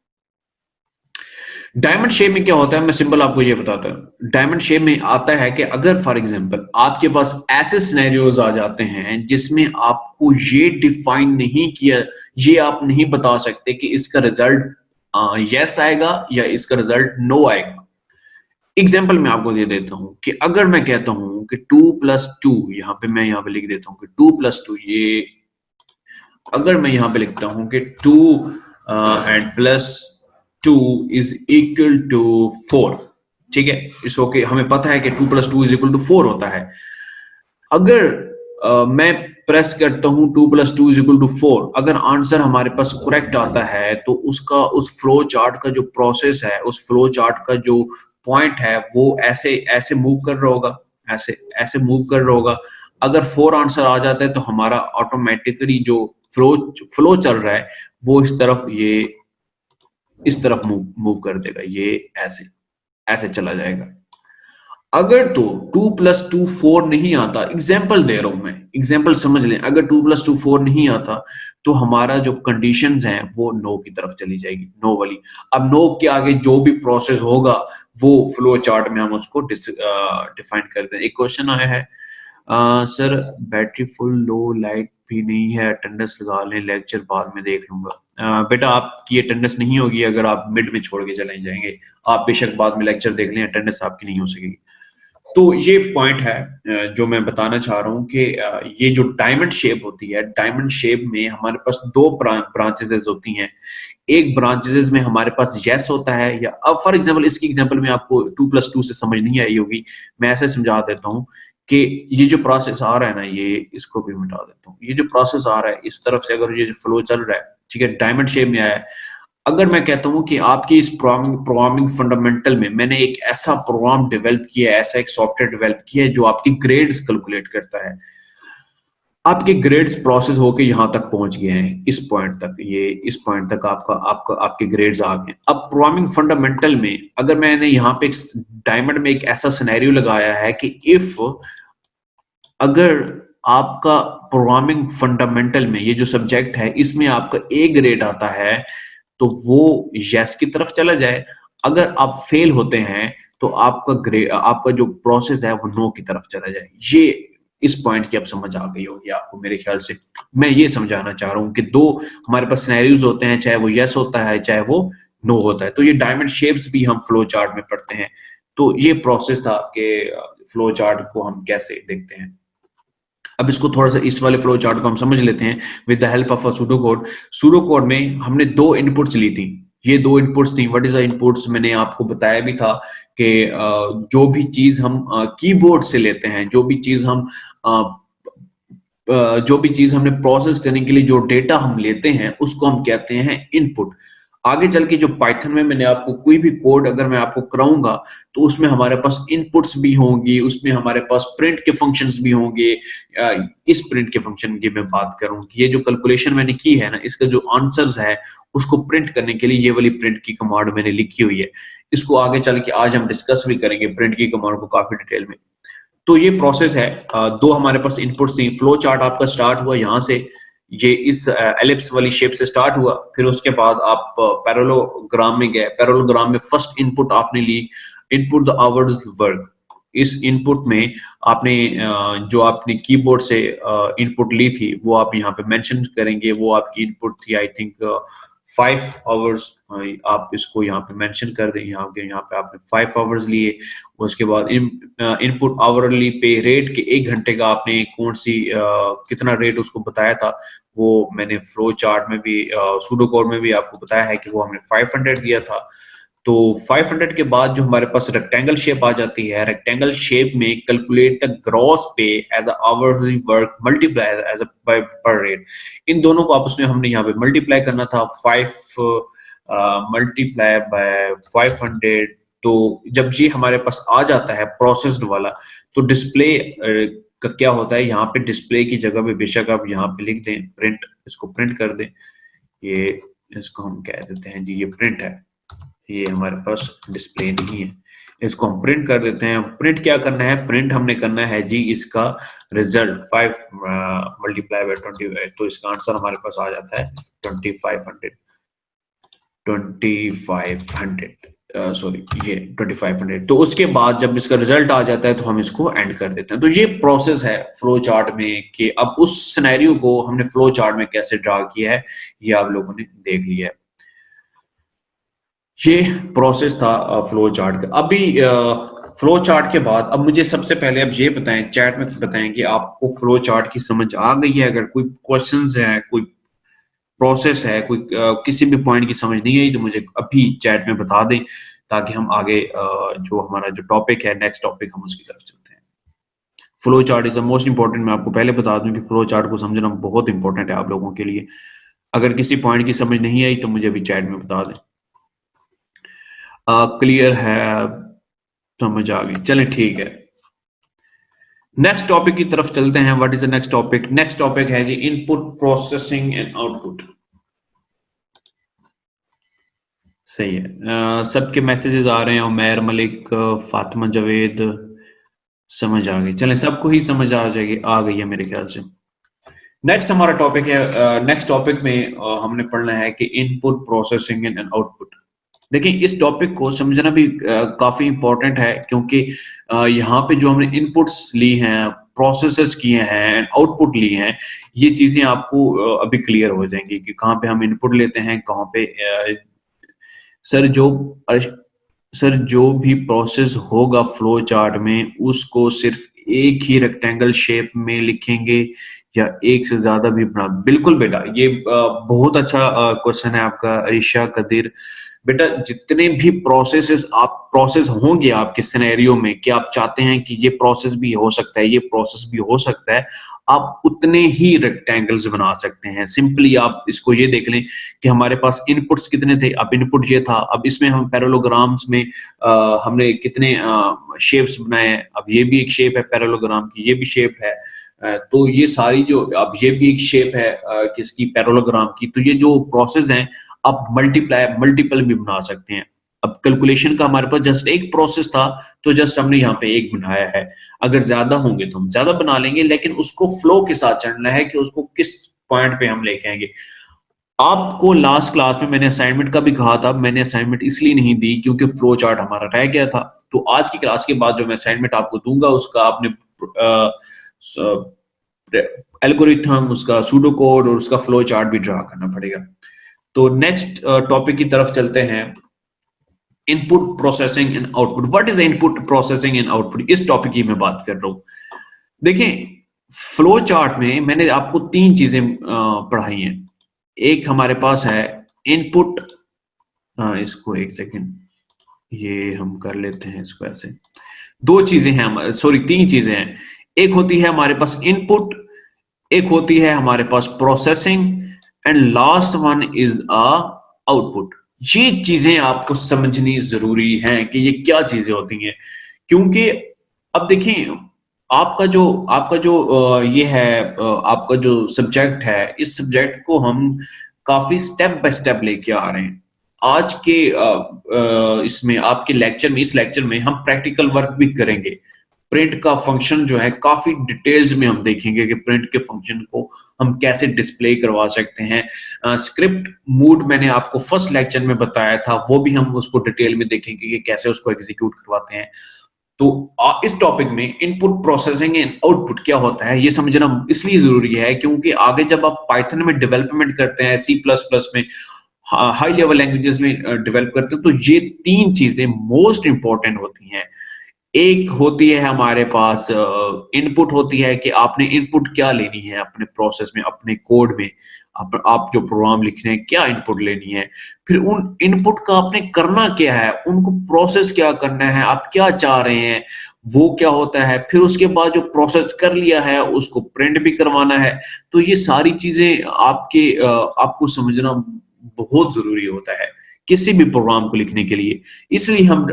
डायमंड शेप में क्या होता है, मैं सिंपल आपको ये बताता हूँ। डायमंड शेप में आता है कि अगर फॉर एग्जांपल आपके पास ऐसे सिनेरियोज आ जाते हैं जिसमें आपको ये डिफाइन नहीं किया, ये आप नहीं बता सकते कि इसका रिजल्ट यस आएगा या इसका रिजल्ट नो आएगा। एग्जाम्पल मैं आपको दे देता हूं कि अगर मैं कहता हूं कि 2+2, यहाँ पे लिख देता हूं कि 2+2, ये अगर मैं यहाँ पे लिखता हूं कि 2 and plus 2 is equal to 4, ठीक है, इस ओके, हमें पता है कि 2+2 इज इक्वल टू 4 होता है। अगर मैं प्रेस करता हूं 2+2 इज इक्वल टू 4, अगर आंसर हमारे पास करेक्ट आता है तो उसका, उस फ्लो चार्ट का जो प्रोसेस है, उस फ्लो चार्ट का जो पॉइंट है, वो ऐसे ऐसे मूव कर रहा होगा, ऐसे ऐसे मूव कर रहा होगा। अगर 4 आंसर आ जाता है तो हमारा ऑटोमेटिकली जो फ्लो फ्लो चल रहा है वो इस तरफ, ये इस तरफ मूव मूव कर देगा, ये ऐसे ऐसे चला जाएगा। अगर तो 2+2 4 नहीं आता, एग्जाम्पल दे रहा हूं मैं, एग्जाम्पल समझ लें, अगर 2+2 4 नहीं आता तो हमारा जो कंडीशंस हैं वो नो की तरफ चली जाएगी, नो वाली। अब नो के आगे जो भी प्रोसेस होगा वो फ्लो चार्ट में हम उसको डिफाइन करते हैं। एक क्वेश्चन आया है, सर बैटरी फुल लो, लाइट भी नहीं है, अटेंडेंस लगा लें, लेक्चर बाद में देख लूंगा। बेटा आपकी अटेंडेंस नहीं होगी अगर आप मिड में छोड़ के चले जाएंगे। आप बेशक बाद में लेक्चर देख लें, अटेंडेंस आपकी नहीं हो सकेगी। तो ये पॉइंट है जो मैं बताना चाह रहा हूँ कि ये जो डायमंड शेप होती है, डायमंड शेप में हमारे पास दो ब्रांचेस होती हैं। एक ब्रांचेस में हमारे पास यस होता है, या अब फॉर एग्जांपल इसकी एग्जांपल में आपको 2+2 से समझ नहीं आई होगी, मैं ऐसे समझा देता हूँ कि ये जो प्रोसेस आ रहा है ना, ये इसको भी मिटा देता हूँ। ये जो प्रोसेस आ रहा है इस तरफ से, अगर ये जो फ्लो चल रहा है, ठीक है, डायमंड शेप में आया है। अगर मैं कहता हूं कि आपकी इस प्रोग्रामिंग फंडामेंटल में मैंने एक ऐसा प्रोग्राम डेवलप किया है, ऐसा एक सॉफ्टवेयर डेवलप किया है जो आपकी ग्रेड्स कैलकुलेट करता है, आपके ग्रेड्स प्रोसेस होके यहां तक पहुंच गए हैं, इस पॉइंट तक, ये इस पॉइंट तक आपका आपका आपके ग्रेड्स आ गए। अब प्रोग्रामिंग फंडामेंटल में अगर मैंने यहाँ पे डायमंड में एक ऐसा सिनेरियो लगाया है कि इफ, अगर आपका प्रोग्रामिंग फंडामेंटल में ये जो सब्जेक्ट है इसमें आपका ए ग्रेड आता है तो वो यस की तरफ चला जाए। अगर आप फेल होते हैं तो आपका ग्रेड, आपका जो प्रोसेस है वो नो की तरफ चला जाए। ये इस पॉइंट की अब समझ आ गई होगी आपको मेरे ख्याल से। मैं ये समझाना चाह रहा हूँ कि दो हमारे पास सिनेरियोज होते हैं, चाहे वो यस होता है चाहे वो नो होता है। तो ये डायमंड शेप्स भी हम फ्लो चार्ट में पढ़ते हैं। तो ये प्रोसेस था कि फ्लो चार्ट को हम कैसे देखते हैं। अब इसको थोड़ा सा, इस वाले फ्लो चार्ट को हम समझ लेते हैं with the help of a pseudo code. Pseudo code में हमने दो इनपुट्स ली थी, ये दो इनपुट्स थी। व्हाट इज द इनपुट्स, मैंने आपको बताया भी था कि जो भी चीज हम कीबोर्ड से लेते हैं, जो भी चीज हमने प्रोसेस करने के लिए जो डेटा हम लेते हैं उसको हम कहते हैं इनपुट। आगे चल के जो पाइथन में मैंने आपको कोई भी कोड अगर मैं आपको कराऊंगा तो उसमें हमारे पास इनपुट्स भी होंगी, उसमें हमारे पास प्रिंट के फंक्शंस भी होंगे। इस प्रिंट के फंक्शन की मैं बात करूं कि ये जो कैलकुलेशन मैंने की है ना, इसका जो आंसर्स है उसको प्रिंट करने के लिए ये वाली प्रिंट की कमांड मैंने लिखी हुई है। इसको आगे चल के आज हम डिस्कस भी करेंगे प्रिंट की कमांड को काफी डिटेल में। तो ये प्रोसेस है, दो हमारे पास इनपुट्स थी। फ्लो चार्ट आपका स्टार्ट हुआ यहाँ से, ये इस एलिप्स वाली शेप से स्टार्ट हुआ, फिर उसके बाद आप पैरेललोग्राम में गए। पैरेललोग्राम में फर्स्ट इनपुट आपने ली, इनपुट द आवर्स वर्क। इस इनपुट में आपने जो आपने कीबोर्ड से इनपुट ली थी वो आप यहाँ पे मेंशन करेंगे। वो आपकी इनपुट थी आई थिंक 5 आवर्स। आप इसको यहाँ पे मेंशन कर दें, यहाँ पे आपने 5 आवर्स लिए। उसके बाद इनपुट आवरली पे रेट के 1 घंटे का आपने कौन सी कितना रेट उसको बताया था, वो मैंने फ्लो चार्ट में भी सूडो कोड में भी आपको बताया है कि वो हमने 500 दिया था। तो 500 के बाद जो हमारे पास रेक्टेंगल शेप आ जाती है, रेक्टेंगल शेप में calculate the gross pay as hourly work multiply as per rate. इन दोनों को आपस में हमने यहाँ पे मल्टीप्लाई करना था, 5 मल्टीप्लाई बाय 500। तो जब ये हमारे पास आ जाता है प्रोसेस्ड वाला, तो डिस्प्ले का क्या होता है, यहाँ पे डिस्प्ले की जगह पे बेशक आप यहाँ पे लिख दें प्रिंट, इसको प्रिंट कर दें। ये इसको हम कह देते हैं जी, ये प्रिंट है, ये हमारे पास डिस्प्ले नहीं है। इसको हम प्रिंट कर देते हैं। प्रिंट क्या करना है, प्रिंट हमने करना है जी इसका रिजल्ट 5 मल्टीप्लाई बाय 20, तो इसका आंसर हमारे पास आ जाता है 2500। 2500 सॉरी, ये 2500। तो उसके बाद जब इसका रिजल्ट आ जाता है तो हम इसको एंड कर देते हैं। तो ये प्रोसेस है फ्लो चार्ट में कि अब उस सिनेरियो को हमने फ्लो चार्ट में कैसे ड्रा किया है, ये आप लोगों ने देख लिया है। ये प्रोसेस था फ्लो चार्ट का। अभी फ्लो चार्ट के बाद अब मुझे सबसे पहले अब ये बताएं, चैट में बताएं कि आपको फ्लो चार्ट की समझ आ गई है। अगर कोई क्वेश्चंस है, कोई प्रोसेस है, कोई किसी भी पॉइंट की समझ नहीं आई तो मुझे अभी चैट में बता दें, ताकि हम आगे जो हमारा जो टॉपिक है, नेक्स्ट टॉपिक, हम उसकी तरफ चलते हैं। Flow chart is the most important. मैं आपको पहले बता दूं कि फ्लो चार्ट को समझना बहुत इंपॉर्टेंट है आप लोगों के लिए। अगर किसी पॉइंट की समझ नहीं आई तो मुझे अभी चैट में बता दें। क्लियर है, समझ आ गई, चलें ठीक है। नेक्स्ट टॉपिक की तरफ चलते हैं। What is the next topic? Next topic है जी इनपुट प्रोसेसिंग एंड आउटपुट। सही है। सबके मैसेजेस आ रहे हैं, उमैर मलिक, फातिमा जावेद, समझ आ गई। चलें, सबको ही समझ आ जाएगी, आ गई है मेरे ख्याल से। नेक्स्ट हमारा टॉपिक है, नेक्स्ट टॉपिक में हमने पढ़ना है कि इनपुट प्रोसेसिंग एंड आउटपुट। देखिए, इस टॉपिक को समझना भी काफी इंपॉर्टेंट है, क्योंकि यहाँ पे जो हमने इनपुट्स ली हैं, प्रोसेसेस किए हैं, आउटपुट लिए हैं, ये चीजें आपको अभी क्लियर हो जाएंगी कि कहाँ पे हम इनपुट लेते हैं, कहाँ पे सर जो सर जो भी प्रोसेस होगा फ्लो चार्ट में, उसको सिर्फ एक ही रेक्टेंगल शेप में लिखेंगे या एक से ज्यादा भी बना? बिल्कुल बेटा, ये बहुत अच्छा क्वेश्चन है आपका अरिशा कदीर। बेटा, जितने भी प्रोसेस होंगे आपके सिनेरियो में कि आप चाहते हैं कि ये प्रोसेस भी हो सकता है, ये प्रोसेस भी हो सकता है, आप उतने ही रेक्टेंगल्स बना सकते हैं। सिंपली आप इसको ये देख लें कि हमारे पास इनपुट्स कितने थे। अब इनपुट ये था, अब इसमें हम पैरेललोग्राम्स में हमने कितने शेप्स बनाए हैं। अब ये भी एक शेप है पैरेललोग्राम की, ये भी शेप है। तो ये सारी जो, अब ये भी एक शेप है किसकी, पैरेललोग्राम की। तो ये जो प्रोसेस हैं, आप मल्टीपल भी बना सकते हैं। अब कैलकुलेशन का हमारे पास जस्ट एक प्रोसेस था, तो जस्ट हमने यहाँ पे एक बनाया है। अगर ज्यादा होंगे तो हम ज्यादा बना लेंगे, लेकिन उसको फ्लो के साथ चलना है कि उसको किस पॉइंट पे हम लेके आएंगे। आपको लास्ट क्लास में मैंने असाइनमेंट का भी कहा था। मैंने असाइनमेंट इसलिए नहीं दी क्योंकि फ्लो चार्ट हमारा रह गया था। तो आज की क्लास के बाद जो मैं असाइनमेंट आपको दूंगा, उसका आपने एल्गोरिथम, उसका सूडो कोड और उसका फ्लो चार्ट भी ड्रा करना पड़ेगा। तो नेक्स्ट टॉपिक की तरफ चलते हैं, input processing and output. What is input processing and output? इस टॉपिक की मैं बात कर रहा हूं। देखिए, फ्लो चार्ट में मैंने आपको तीन चीजें पढ़ाई हैं। एक हमारे पास है इनपुट, इसको एक सेकेंड, ये हम कर लेते हैं इसको ऐसे। दो चीजें हैं, सॉरी तीन चीजें हैं। एक होती है हमारे पास इनपुट, एक होती है हमारे पास processing, and last one is a output. ये चीजें आपको समझनी जरूरी है कि ये क्या चीजें होती हैं, क्योंकि अब देखिए, आपका जो ये है, आपका जो सब्जेक्ट है, इस सब्जेक्ट को हम काफी स्टेप बाय स्टेप लेके आ रहे हैं। आज के इसमें आपके लेक्चर में, इस लेक्चर में हम प्रैक्टिकल वर्क भी करेंगे। प्रिंट का फंक्शन जो है काफी डिटेल्स में हम देखेंगे कि प्रिंट के फंक्शन को हम कैसे डिस्प्ले करवा सकते हैं। स्क्रिप्ट मूड मैंने आपको फर्स्ट लेक्चर में बताया था, वो भी हम उसको डिटेल में देखेंगे कि कैसे उसको एग्जीक्यूट करवाते हैं। तो इस टॉपिक में इनपुट प्रोसेसिंग एंड आउटपुट क्या होता है, ये समझना इसलिए जरूरी है क्योंकि आगे जब आप पाइथन में डेवलपमेंट करते हैं, सी प्लस प्लस में, हाई लेवल लैंग्वेजेस में डेवलप करते हैं, तो ये तीन चीजें मोस्ट इंपॉर्टेंट होती हैं। एक होती है हमारे पास इनपुट होती है कि आपने इनपुट क्या लेनी है अपने प्रोसेस में, अपने कोड में, आप जो प्रोग्राम लिख रहे हैं क्या इनपुट लेनी है। फिर उन इनपुट का आपने करना क्या है, उनको प्रोसेस क्या करना है, आप क्या चाह रहे हैं, वो क्या होता है। फिर उसके बाद जो प्रोसेस कर लिया है उसको प्रिंट भी करवाना है। तो ये सारी चीजें आपको समझना बहुत जरूरी होता है किसी भी प्रोग्राम को लिखने के लिए। इसलिए हम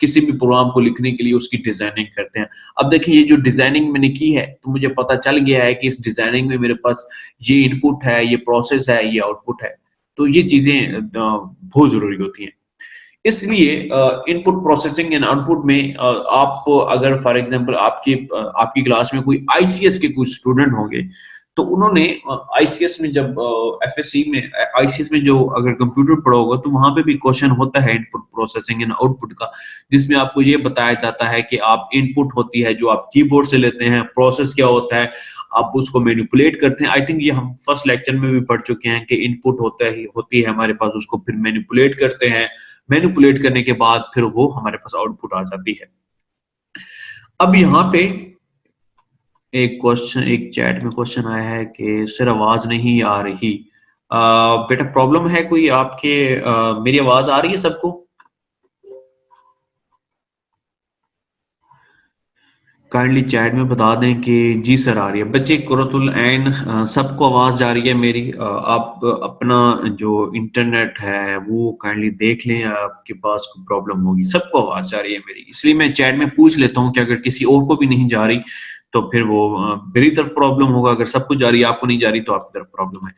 किसी भी प्रोग्राम को लिखने के लिए उसकी डिजाइनिंग करते हैं। अब देखिए, ये जो डिजाइनिंग मैंने की है, तो मुझे पता चल गया है कि इस डिजाइनिंग में मेरे पास ये इनपुट है, ये प्रोसेस है, ये आउटपुट है। तो ये चीजें बहुत जरूरी होती हैं। इसलिए इनपुट प्रोसेसिंग एंड आउटपुट में आप अगर फॉर एग्जांपल आपकी क्लास में कोई आईसीएस के कुछ स्टूडेंट होंगे, तो उन्होंने आईसीएस में जब एफएससी में आईसीएस में जो अगर कंप्यूटर पढ़ा होगा तो वहां पे भी क्वेश्चन होता है इनपुट प्रोसेसिंग एंड आउटपुट का, जिसमें आपको ये बताया जाता है कि आप इनपुट होती है जो आप कीबोर्ड से लेते हैं, प्रोसेस क्या होता है, आप उसको मैनिपुलेट करते हैं। आई थिंक ये हम फर्स्ट लेक्चर में भी पढ़ चुके हैं कि इनपुट होती है हमारे पास, उसको फिर मैनिपुलेट करते हैं, मैनिपुलेट करने के बाद फिर वो हमारे पास आउटपुट आ जाती है। अब यहाँ पे एक चैट में क्वेश्चन आया है कि सर आवाज नहीं आ रही। बेटा प्रॉब्लम है कोई आपके? मेरी आवाज आ रही है सबको? काइंडली चैट में बता दें कि जी सर आ रही है। बच्चे कुरतुल ऐन सबको आवाज जा रही है मेरी। आप अपना जो इंटरनेट है वो काइंडली देख लें, आपके पास कोई प्रॉब्लम होगी। सबको आवाज जा रही है मेरी, इसलिए मैं चैट में पूछ लेता हूँ कि अगर किसी और को भी नहीं जा रही तो फिर वो मेरी तरफ प्रॉब्लम होगा, अगर सबको जा रही है आपको नहीं जा रही तो आपकी तरफ प्रॉब्लम है।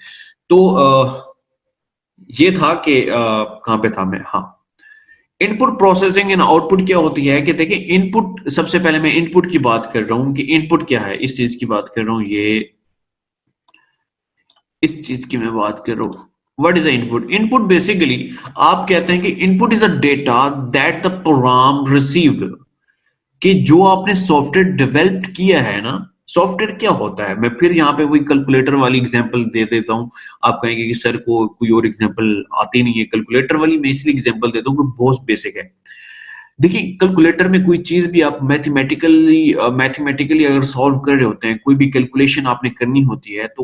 तो ये था कि कहाँ पे था मैं? हाँ, इनपुट प्रोसेसिंग एंड आउटपुट क्या होती है कि देखिए इनपुट, सबसे पहले मैं इनपुट की बात कर रहा हूं कि इनपुट क्या है, इस चीज की बात कर रहा हूं, ये इस चीज की मैं बात कर रहा हूं। What is the input? Input basically आप कहते हैं कि input is a data that the program received, कि जो आपने सॉफ्टवेयर डेवलप किया है ना, सॉफ्टवेयर क्या होता है, मैं फिर यहाँ पे वही कैलकुलेटर वाली एग्जांपल दे देता हूँ। आप कहेंगे कि सर को कोई और एग्जांपल आती नहीं है कैलकुलेटर वाली, मैं इसलिए एग्जांपल देता हूँ कि बहुत बेसिक है। देखिए कैलकुलेटर में कोई चीज भी आप मैथमेटिकली अगर सॉल्व कर रहे होते हैं, कोई भी कैलकुलेशन आपने करनी होती है तो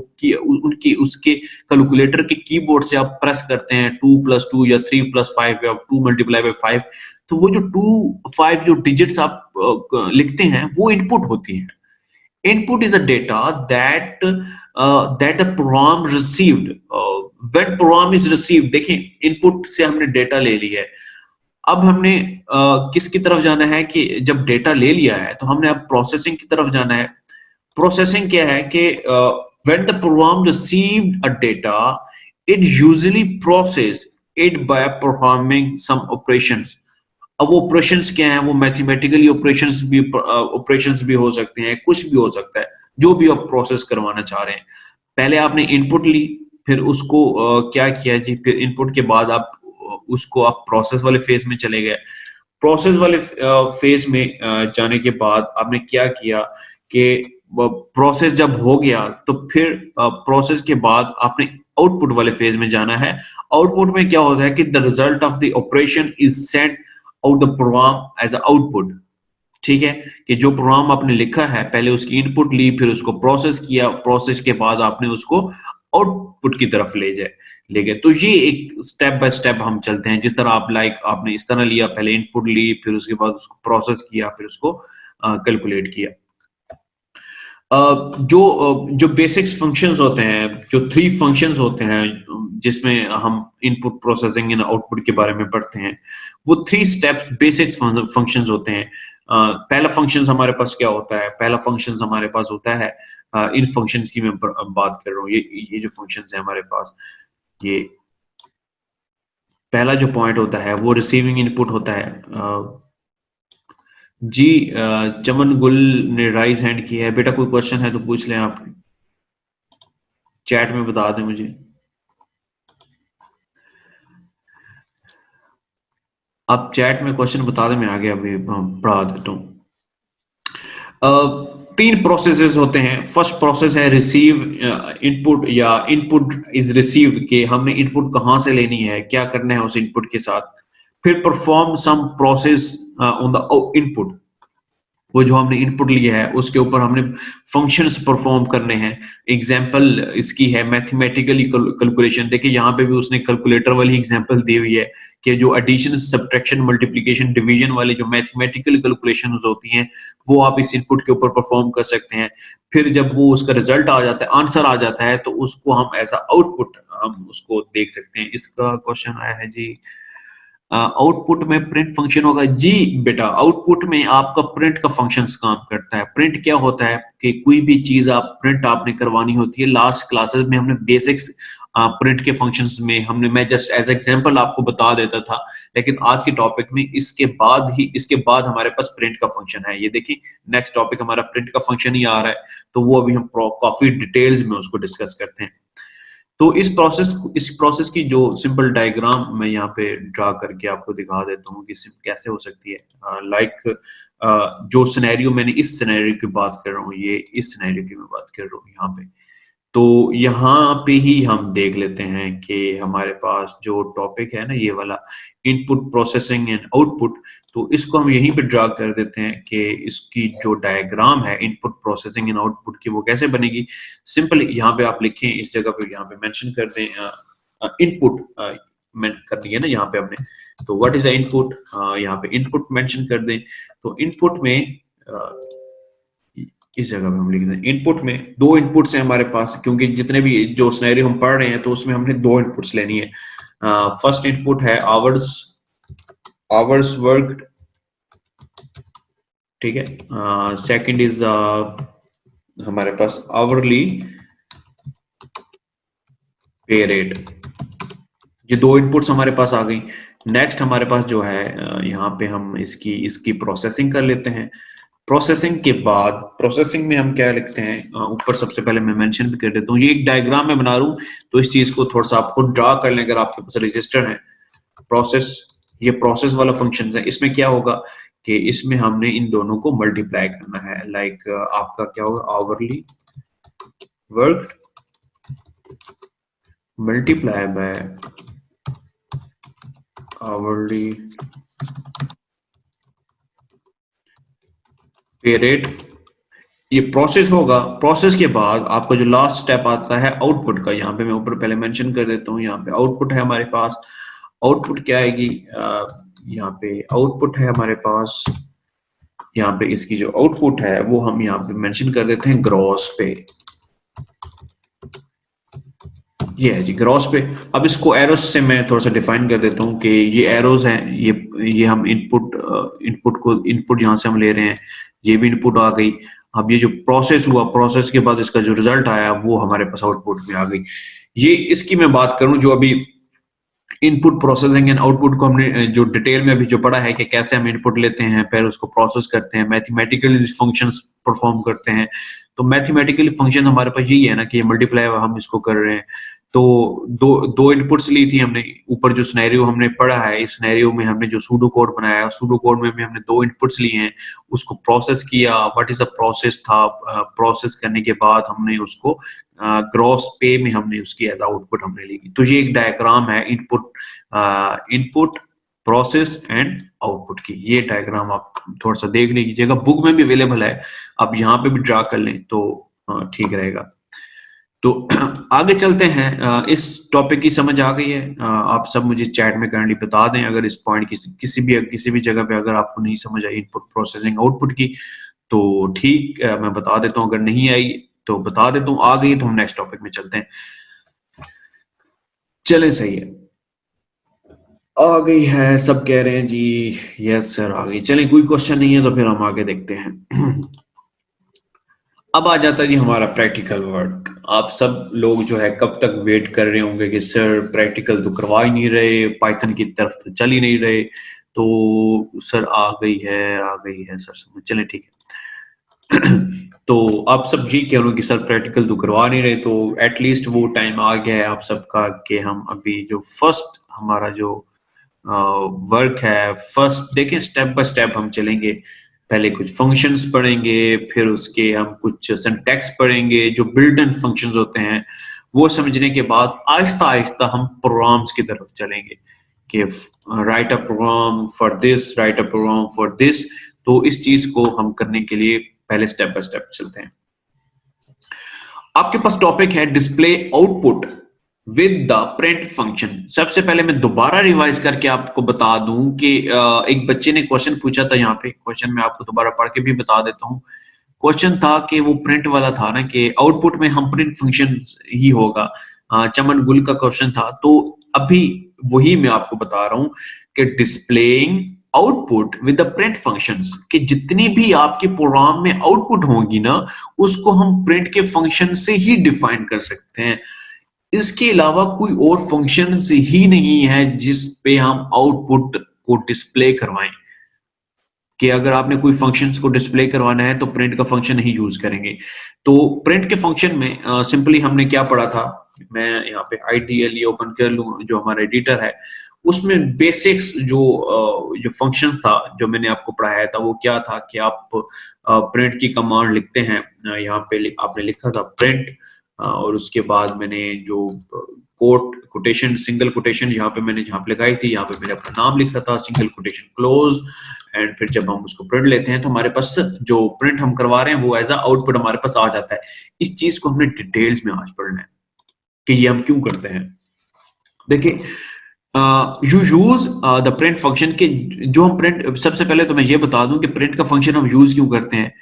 उनकी उसके कैलकुलेटर के कीबोर्ड से आप प्रेस करते हैं 2+2 या 3+5 या 2 × 5, तो वो जो 5 जो डिजिट्स आप लिखते हैं वो इनपुट होती है। Input is a data that the program received. When program is received, देखिए इनपुट से हमने डेटा ले लिया है, अब हमने किसकी तरफ जाना है कि जब डेटा ले लिया है तो हमने अब प्रोसेसिंग की तरफ जाना है। प्रोसेसिंग क्या है कि when the program received a data, it usually process it by performing some operations. अब वो ऑपरेशंस क्या हैं? वो मैथमेटिकली ऑपरेशंस भी हो सकते हैं, कुछ भी हो सकता है, जो भी आप प्रोसेस करवाना चाह रहे हैं। पहले आपने इनपुट ली, फिर उसको क्या किया जी, फिर इनपुट के बाद आप उसको आप प्रोसेस वाले फेज में चले गए। प्रोसेस वाले फेज में जाने के बाद आपने क्या किया कि प्रोसेस जब हो गया तो फिर प्रोसेस के बाद आपने आउटपुट वाले फेज में जाना है। आउटपुट में क्या होता है कि the result of the operation is sent out the program as a output. ठीक है, कि जो प्रोग्राम आपने लिखा है पहले उसकी इनपुट ली, फिर उसको प्रोसेस किया, प्रोसेस के बाद आपने उसको आउटपुट की तरफ ले गए। तो ये एक स्टेप बाय स्टेप हम चलते हैं, जिस तरह आप आपने इस तरह लिया, पहले इनपुट ली, फिर उसके बाद उसको प्रोसेस किया, फिर उसको कैलकुलेट किया। जो बेसिक्स फंक्शंस होते हैं, जो 3 फंक्शंस होते हैं जिसमें हम इनपुट प्रोसेसिंग एंड आउटपुट के बारे में पढ़ते हैं, वो 3 स्टेप्स बेसिक्स फंक्शंस होते हैं। पहला फंक्शंस हमारे पास क्या होता है? पहला फंक्शंस हमारे पास होता है, इन फंक्शंस की मैं बात कर रहा हूँ, ये जो फंक्शंस है हमारे पास, ये पहला जो पॉइंट होता है वो रिसीविंग इनपुट होता है। जी, चमन गुल ने राइज हैंड की है। बेटा कोई क्वेश्चन है तो पूछ लें, आप चैट में बता दें मुझे। आप चैट में क्वेश्चन बता दें, मैं आगे अभी पढ़ा देता हूँ। 3 प्रोसेसेस होते हैं। फर्स्ट प्रोसेस है रिसीव इनपुट, या इनपुट इज रिसीव्ड, कि हमने इनपुट कहाँ से लेनी है, क्या करना है उस इनपुट के साथ। फिर perform some process on the input, वो जो हमने इनपुट लिया है उसके ऊपर हमने फंक्शंस परफॉर्म करने हैं। एग्जांपल इसकी है मैथमेटिकली कैलकुलेशन। देखिए यहाँ पे भी उसने कैलकुलेटर वाली एग्जांपल दी हुई है कि जो एडिशन, सब्ट्रैक्शन, मल्टीप्लिकेशन, डिवीजन वाली जो मैथमेटिकल कैलकुलेशंस होती हैं वो आप इस इनपुट के ऊपर परफॉर्म कर सकते हैं। फिर जब वो उसका रिजल्ट आ जाता है, आंसर आ जाता है, तो उसको हम एज अ आउटपुट हम उसको देख सकते हैं। इसका क्वेश्चन आया है जी, आउटपुट में प्रिंट फंक्शन होगा। जी बेटा, आउटपुट में आपका प्रिंट का फंक्शन काम करता है। प्रिंट क्या होता है कि कोई भी चीज आप प्रिंट आपने करवानी होती है। लास्ट क्लासेस में हमने बेसिक्स प्रिंट के फंक्शंस में हमने, मैं जस्ट एज एग्जांपल आपको बता देता था, लेकिन आज के टॉपिक में इसके बाद हमारे पास प्रिंट का फंक्शन है। ये देखिए नेक्स्ट टॉपिक हमारा प्रिंट का फंक्शन ही आ रहा है, तो वो अभी हम काफी डिटेल्स में उसको डिस्कस करते हैं। तो इस प्रोसेस की जो सिंपल डायग्राम मैं यहाँ पे ड्रा करके आपको दिखा देता हूँ कि कैसे हो सकती है। जो सिनेरियो, मैंने इस सिनेरियो की बात कर रहा हूँ, ये इस सिनेरियो की मैं बात कर रहा हूँ यहाँ पे। तो यहाँ पे ही हम देख लेते हैं कि हमारे पास जो टॉपिक है ना, ये वाला इनपुट प्रोसेसिंग एंड आउटपुट, तो इसको हम यहीं पे ड्रा कर देते हैं कि इसकी जो डायग्राम है इनपुट प्रोसेसिंग एंड आउटपुट की, वो कैसे बनेगी। सिंपल यहाँ पे आप लिखें, इस जगह पे यहाँ पे मेंशन कर दें इनपुट कर दिया ना यहाँ पे हमने, तो व्हाट इज द इनपुट, यहाँ पे इनपुट मेंशन कर दें। तो इनपुट में इस जगह पे हम लिख दें, इनपुट में दो इनपुट्स हैं हमारे पास, क्योंकि जितने भी जो सिनेरियो हम पढ़ रहे हैं तो उसमें हमने दो इनपुट्स लेनी है। फर्स्ट इनपुट है आवर्स वर्कड, ठीक है। सेकंड इज हमारे पास आवरली पे रेट। ये दो इनपुट्स हमारे पास आ गई। नेक्स्ट हमारे पास जो है यहाँ पे हम इसकी प्रोसेसिंग कर लेते हैं। प्रोसेसिंग के बाद, प्रोसेसिंग में हम क्या लिखते हैं, ऊपर सबसे पहले मैं मेंशन भी कर देता हूँ, ये एक डायग्राम में बना रहा हूँ, तो इस चीज को थोड़ा सा आप खुद ड्रा कर लें अगर आपके पास रजिस्टर है। ये प्रोसेस वाला फंक्शन है, इसमें क्या होगा कि इसमें हमने इन दोनों को मल्टीप्लाई करना है। लाइक आपका क्या होगा, hourly work multiply by hourly पे रेट। ये प्रोसेस होगा। प्रोसेस के बाद आपका जो लास्ट स्टेप आता है आउटपुट का, यहाँ पे मैं ऊपर पहले मेंशन कर देता हूँ, यहाँ पे आउटपुट है हमारे पास। आउटपुट क्या आएगी, यहाँ पे आउटपुट है हमारे पास, यहाँ पे इसकी जो आउटपुट है वो हम यहाँ पे मेंशन कर देते हैं ग्रॉस पे। ये है जी ग्रॉस पे। अब इसको एरोस से मैं थोड़ा सा डिफाइन कर देता हूँ कि ये एरोस हैं, ये हम इनपुट जहाँ से हम ले रहे हैं, ये भी इनपुट आ गई। अब ये जो प्रोसेस हुआ, प्रोसेस के बाद इसका जो रिजल्ट आया वो हमारे पास आउटपुट में आ गई। ये इसकी मैं बात करूं, जो अभी इनपुट प्रोसेसिंग एंड आउटपुट को हमने जो डिटेल में अभी जो पढ़ा है कि कैसे हम इनपुट लेते हैं, फिर उसको प्रोसेस करते हैं, मैथमेटिकली फंक्शंस परफॉर्म करते हैं। तो मैथमेटिकली फंक्शन हमारे पास यही है ना कि मल्टीप्लाई हम इसको कर रहे हैं। तो दो इनपुट्स ली थी हमने, ऊपर जो सिनेरियो हमने पढ़ा है, इस सिनेरियो में हमने जो सूडो कोड बनाया, सूडो कोड में भी हमने दो इनपुट्स लिए हैं, उसको प्रोसेस किया। व्हाट इज द प्रोसेस था, प्रोसेस करने के बाद हमने उसको ग्रॉस पे में हमने उसकी एज आउटपुट हमने ली। तो ये एक डायग्राम है इनपुट प्रोसेस एंड आउटपुट की। ये डायग्राम आप थोड़ा सा देख लीजिएगा, बुक में भी अवेलेबल है, आप यहाँ पे भी ड्रा कर लें तो ठीक रहेगा। तो आगे चलते हैं। इस टॉपिक की समझ आ गई है? आप सब मुझे चैट में करंटली बता दें अगर इस पॉइंट की किसी भी जगह पे अगर आपको नहीं समझ आई इनपुट प्रोसेसिंग आउटपुट की, तो ठीक मैं बता देता हूँ। अगर नहीं आई तो बता देता हूँ, आ गई तो हम नेक्स्ट टॉपिक में चलते हैं। चलें, सही है, आ गई है, सब कह रहे हैं जी यस सर आ गई। चलें, कोई क्वेश्चन नहीं है तो फिर हम आगे देखते हैं। अब आ जाता है जी हमारा प्रैक्टिकल वर्क। आप सब लोग जो है कब तक वेट कर रहे होंगे कि सर प्रैक्टिकल तो करवा ही नहीं रहे, पाइथन की तरफ तो चल ही नहीं रहे। तो सर आ गई है सर समझ, चले ठीक है। तो आप सब ये कह रहे हो कि सर प्रैक्टिकल तो करवा नहीं रहे, तो एटलीस्ट वो टाइम आ गया है आप सबका कि हम अभी जो फर्स्ट हमारा जो वर्क है, फर्स्ट देखें, स्टेप बाय स्टेप हम चलेंगे। पहले कुछ फंक्शंस पढ़ेंगे, फिर उसके हम कुछ सिंटैक्स पढ़ेंगे, जो बिल्ट इन फंक्शंस होते हैं वो समझने के बाद आहिस्ता आहिस्ता हम प्रोग्राम्स की तरफ चलेंगे कि write a program for this, write a program for this. तो इस चीज को हम करने के लिए पहले स्टेप बाय स्टेप चलते हैं। आपके पास टॉपिक है display output with the print function. सबसे पहले मैं दोबारा रिवाइज करके आपको बता दूं कि एक बच्चे ने क्वेश्चन पूछा था, यहाँ पे क्वेश्चन मैं आपको दोबारा पढ़ के भी बता देता हूँ। क्वेश्चन था कि वो प्रिंट वाला था ना कि आउटपुट में हम प्रिंट फंक्शन ही होगा। चमन गुल का क्वेश्चन था। तो अभी वही मैं आपको बता रहा हूँ कि displaying output with the print functions, कि जितनी भी आपके प्रोग्राम में आउटपुट होगी ना, उसको हम प्रिंट के फंक्शन से ही डिफाइन कर सकते हैं। इसके अलावा कोई और फंक्शंस ही नहीं है जिस पे हम आउटपुट को डिस्प्ले करवाएं, कि अगर आपने कोई फंक्शंस को डिस्प्ले करवाना है तो प्रिंट का फंक्शन ही यूज करेंगे। तो प्रिंट के फंक्शन में सिंपली हमने क्या पढ़ा था, मैं यहाँ पे आईडीएलई ओपन कर लूँ जो हमारा एडिटर है, उसमें बेसिक्स जो फंक्शन था जो मैंने आपको पढ़ाया था वो क्या था कि आप प्रिंट की कमांड लिखते हैं। यहाँ पे आपने लिखा था प्रिंट, और उसके बाद मैंने जो कोटेशन सिंगल कोटेशन यहाँ पे लगाई थी, यहाँ पे मैंने अपना नाम लिखा था, सिंगल कोटेशन क्लोज, एंड फिर जब हम उसको प्रिंट लेते हैं तो हमारे पास जो प्रिंट हम करवा रहे हैं वो एज अ आउटपुट हमारे पास आ जाता है। इस चीज को हमने डिटेल्स में आज पढ़ना है कि ये हम क्यों करते हैं। देखिए, you use the print function के जो हम प्रिंट, सबसे पहले तो मैं ये बता दूं कि प्रिंट का फंक्शन हम यूज क्यों करते हैं।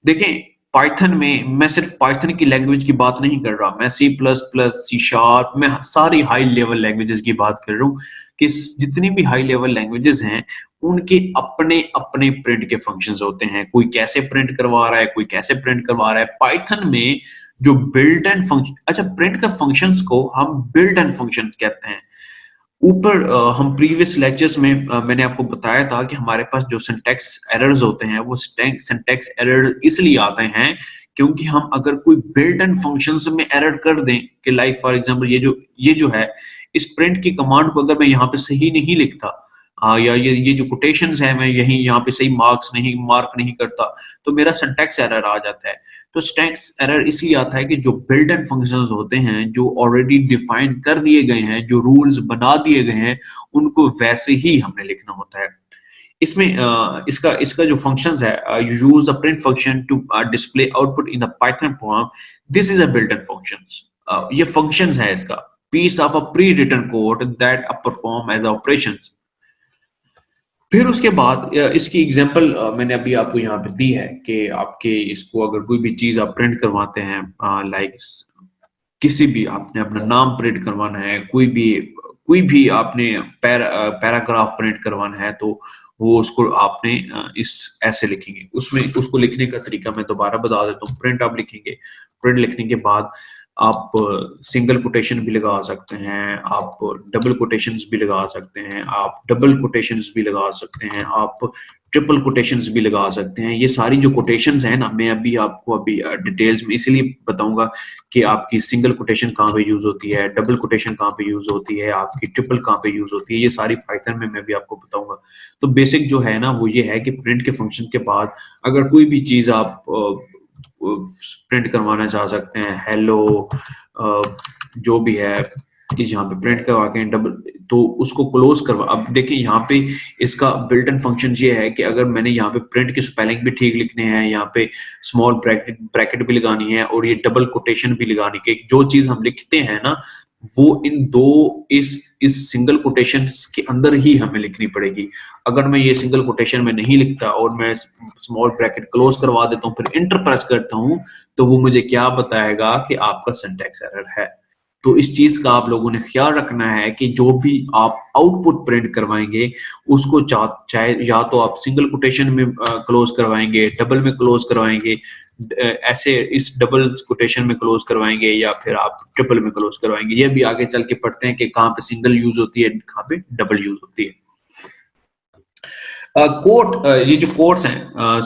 देखें, पाइथन में मैं सिर्फ पाइथन की लैंग्वेज की बात नहीं कर रहा, मैं C plus plus, C sharp, मैं सारी हाई लेवल लैंग्वेजेस की बात कर रहा हूँ कि जितनी भी हाई लेवल लैंग्वेजेस हैं उनके अपने अपने प्रिंट के फंक्शंस होते हैं। कोई कैसे प्रिंट करवा रहा है, कोई कैसे प्रिंट करवा रहा है। पाइथन में जो बिल्ट एंड फंक्शन, अच्छा, प्रिंट का फंक्शंस को हम बिल्ट एंड फंक्शंस कहते हैं। ऊपर हम प्रीवियस लेक्चर्स में मैंने आपको बताया था कि हमारे पास जो सिंटैक्स एरर्स होते हैं वो सिंटैक्स एरर इसलिए आते हैं क्योंकि हम अगर कोई बिल्ट इन फंक्शंस में एरर कर दें कि लाइक फॉर एग्जांपल ये जो है, इस प्रिंट की कमांड को अगर मैं यहाँ पे सही नहीं लिखता, या ये जो कोटेशंस है मैं यही यहाँ पे सही मार्क नहीं करता, तो मेरा सिंटैक्स एरर आ जाता है। तो सिंटैक्स एरर इसलिए आता है कि जो बिल्ट इन फंक्शंस होते हैं जो ऑलरेडी डिफाइन कर दिए गए हैं, जो रूल्स बना दिए गए हैं, उनको वैसे ही हमने लिखना होता है। इसमें इसका इसका जो फंक्शंस है, you use the print function to display output in the Python program, this is a built in functions. ये फंक्शंस है इसका piece of a pre written code that perform as operations. फिर उसके बाद इसकी एग्जांपल मैंने अभी आपको यहाँ पे दी है कि आपके इसको अगर कोई भी चीज आप प्रिंट करवाते हैं, लाइक किसी भी आपने अपना नाम प्रिंट करवाना है, कोई भी आपने पैराग्राफ प्रिंट करवाना है, तो वो उसको आपने इस ऐसे लिखेंगे। उसमें उसको लिखने का तरीका मैं दोबारा बता देता हूँ। प्रिंट आप लिखेंगे, प्रिंट लिखने के बाद आप सिंगल कोटेशन भी लगा सकते हैं, आप डबल कोटेशंस भी लगा सकते हैं, आप डबल कोटेशंस भी लगा सकते हैं, आप ट्रिपल कोटेशंस भी लगा सकते हैं। ये सारी जो कोटेशंस हैं ना, मैं आपको डिटेल्स में इसलिए बताऊंगा कि आपकी सिंगल कोटेशन कहाँ पे यूज होती है, डबल कोटेशन कहाँ पे यूज होती है, आपकी ट्रिपल कहाँ पे यूज होती है, ये सारी पाइथन में मैं भी आपको बताऊंगा। तो बेसिक जो है ना वो ये है कि प्रिंट के फंक्शन के बाद अगर कोई भी चीज आप प्रिंट करवाना चाह सकते हैं, हेलो जो भी है, कि यहाँ पे प्रिंट करवा के डबल, तो उसको क्लोज करवा। अब देखिए यहाँ पे इसका बिल्ट इन फंक्शन ये है कि अगर मैंने यहाँ पे प्रिंट की स्पेलिंग भी ठीक लिखने हैं, यहाँ पे स्मॉल ब्रैकेट भी लगानी है और ये डबल कोटेशन भी लगानी है, जो चीज हम लिखते हैं ना वो इन दो इस सिंगल कोटेशन के अंदर ही हमें लिखनी पड़ेगी। अगर मैं ये सिंगल कोटेशन में नहीं लिखता और मैं स्मॉल ब्रैकेट क्लोज करवा देता हूँ फिर इंटर प्रेस करता हूँ, तो वो मुझे क्या बताएगा कि आपका सिंटैक्स एरर है। तो इस चीज का आप लोगों ने ख्याल रखना है कि जो भी आप आउटपुट प्रिंट करवाएंगे उसको चाहे या तो आप सिंगल कोटेशन में क्लोज करवाएंगे, डबल में क्लोज करवाएंगे, ऐसे इस डबल कोटेशन में क्लोज करवाएंगे, या फिर आप ट्रिपल में क्लोज करवाएंगे। ये भी आगे चल के पढ़ते हैं कि कहाँ पे सिंगल यूज होती है, कहाँ पे डबल यूज होती है। कोट, ये जो कोट्स हैं,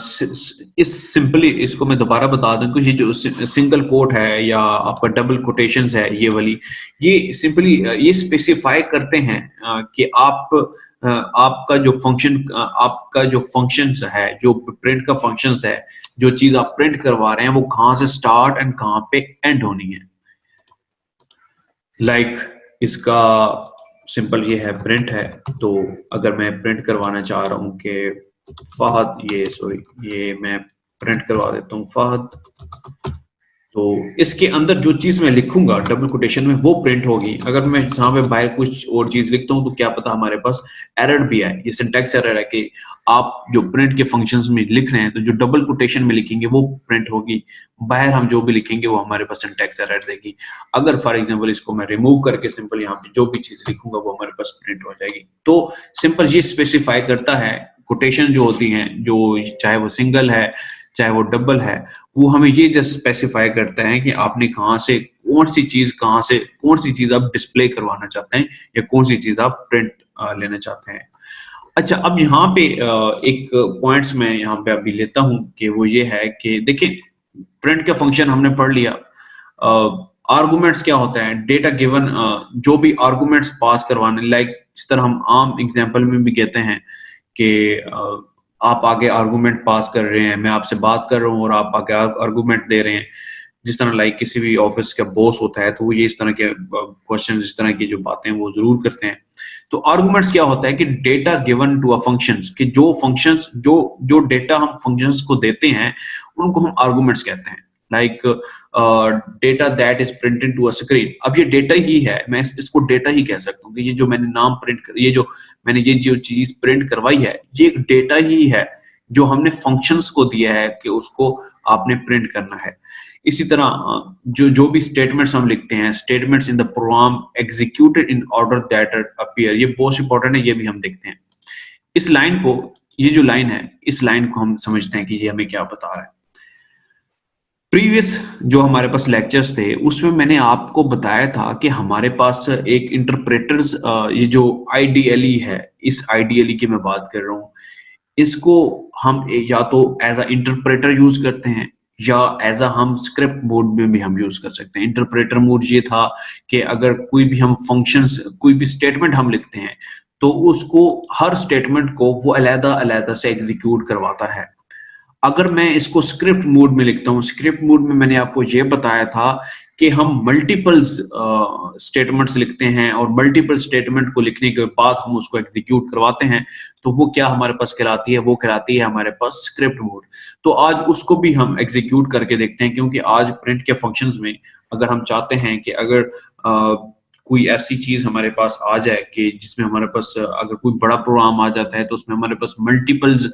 इस सिंपली इसको मैं दोबारा बता दूं कि ये जो सिंगल कोट है या आपका डबल कोटेशंस है, ये वाली, ये सिंपली ये स्पेसिफाई करते हैं कि आपका जो फंक्शंस है, जो प्रिंट का फंक्शंस है, जो चीज आप प्रिंट करवा रहे हैं वो कहाँ से स्टार्ट एंड कहाँ पे एंड होनी है। लाइक इसका सिंपल ये है, प्रिंट है, तो अगर मैं प्रिंट करवाना चाह रहा हूँ कि फहद, ये मैं प्रिंट करवा देता हूँ फहद, तो इसके अंदर जो चीज मैं लिखूंगा डबल कोटेशन में वो प्रिंट होगी। अगर मैं यहाँ पे बाहर कुछ और चीज लिखता हूँ तो क्या पता हमारे पास एरर भी आए। ये सिंटैक्स एरर है कि आप जो प्रिंट के फंक्शंस में लिख रहे हैं तो जो डबल कोटेशन में लिखेंगे वो प्रिंट होगी, बाहर हम जो भी लिखेंगे वो हमारे पास सिंटैक्स एरर देगी। अगर फॉर एग्जांपल इसको मैं रिमूव करके सिंपल यहाँ पे जो भी चीज लिखूंगा वो हमारे पास प्रिंट हो जाएगी। तो सिंपल ये स्पेसिफाई करता है, कोटेशन जो होती हैं, जो चाहे वो सिंगल है चाहे वो डबल है, वो हमें ये जस्ट स्पेसिफाई करता है कि आपने कहाँ से कौन सी चीज कहाँ से, कौन सी चीज आप डिस्प्ले करवाना चाहते हैं या कौन सी चीज आप प्रिंट लेना चाहते हैं। अच्छा, अब यहाँ पे एक पॉइंट्स मैं यहाँ पे अभी लेता हूँ कि वो ये है कि देखिए, प्रिंट का फंक्शन हमने पढ़ लिया। आर्गुमेंट्स क्या होता है, डेटा गिवन, जो भी आर्गुमेंट्स पास करवाने, लाइक जिस तरह हम आम एग्जांपल में भी कहते हैं कि आप आगे आर्गुमेंट पास कर रहे हैं, मैं आपसे बात कर रहा हूँ और आप आगे आर्गुमेंट दे रहे हैं। जिस तरह लाइक किसी भी ऑफिस का बॉस होता है तो वो ये इस तरह के क्वेश्चन, इस तरह की जो बातें वो जरूर करते हैं। तो आर्गुमेंट्स क्या होता है कि data given to a functions, कि जो फंक्शंस, जो डेटा हम फंक्शंस को देते हैं उनको हम आर्गुमेंट्स कहते हैं। Like data that is printed to a screen. अब ये डेटा ही है, मैं इसको डेटा ही कह सकता हूँ कि ये जो मैंने नाम प्रिंट कर, ये जो मैंने ये जो चीज प्रिंट करवाई है, ये एक डेटा ही है जो हमने फंक्शंस को दिया है कि उसको आपने प्रिंट करना है। इसी तरह जो भी स्टेटमेंट्स हम लिखते हैं, statements in the program executed in order that appear, ये बहुत इंपॉर्टेंट है, ये भी हम देखते हैं। इस लाइन को, ये जो लाइन है, इस लाइन को हम समझते हैं कि ये हमें क्या बता रहा है। प्रीवियस जो हमारे पास लेक्चर्स थे उसमें मैंने आपको बताया था कि हमारे पास एक इंटरप्रेटर्स, ये जो आईडीएलई है, इस आईडीएलई की मैं बात कर रहा हूँ, इसको हम या तो एज अ इंटरप्रेटर यूज करते हैं या एज अ हम स्क्रिप्ट मोड में भी हम यूज कर सकते हैं। इंटरप्रेटर मोड ये था कि अगर कोई भी हम फंक्शंस, कोई भी स्टेटमेंट हम लिखते हैं तो उसको, हर स्टेटमेंट को वो अलग अलग से एग्जीक्यूट करवाता है। अगर मैं इसको स्क्रिप्ट मोड में लिखता हूँ, स्क्रिप्ट मोड में मैंने आपको ये बताया था कि हम मल्टीपल्स स्टेटमेंट्स लिखते हैं और मल्टीपल स्टेटमेंट को लिखने के बाद हम उसको एग्जीक्यूट करवाते हैं, तो वो क्या हमारे पास कहलाती है, वो कहलाती है हमारे पास स्क्रिप्ट मोड। तो आज उसको भी हम एग्जीक्यूट करके देखते हैं, क्योंकि आज प्रिंट के फंक्शंस में अगर हम चाहते हैं कि अगर कोई ऐसी चीज हमारे पास आ जाए कि जिसमें हमारे पास अगर कोई बड़ा प्रोग्राम आ जाता है तो उसमें हमारे पास मल्टीपल्स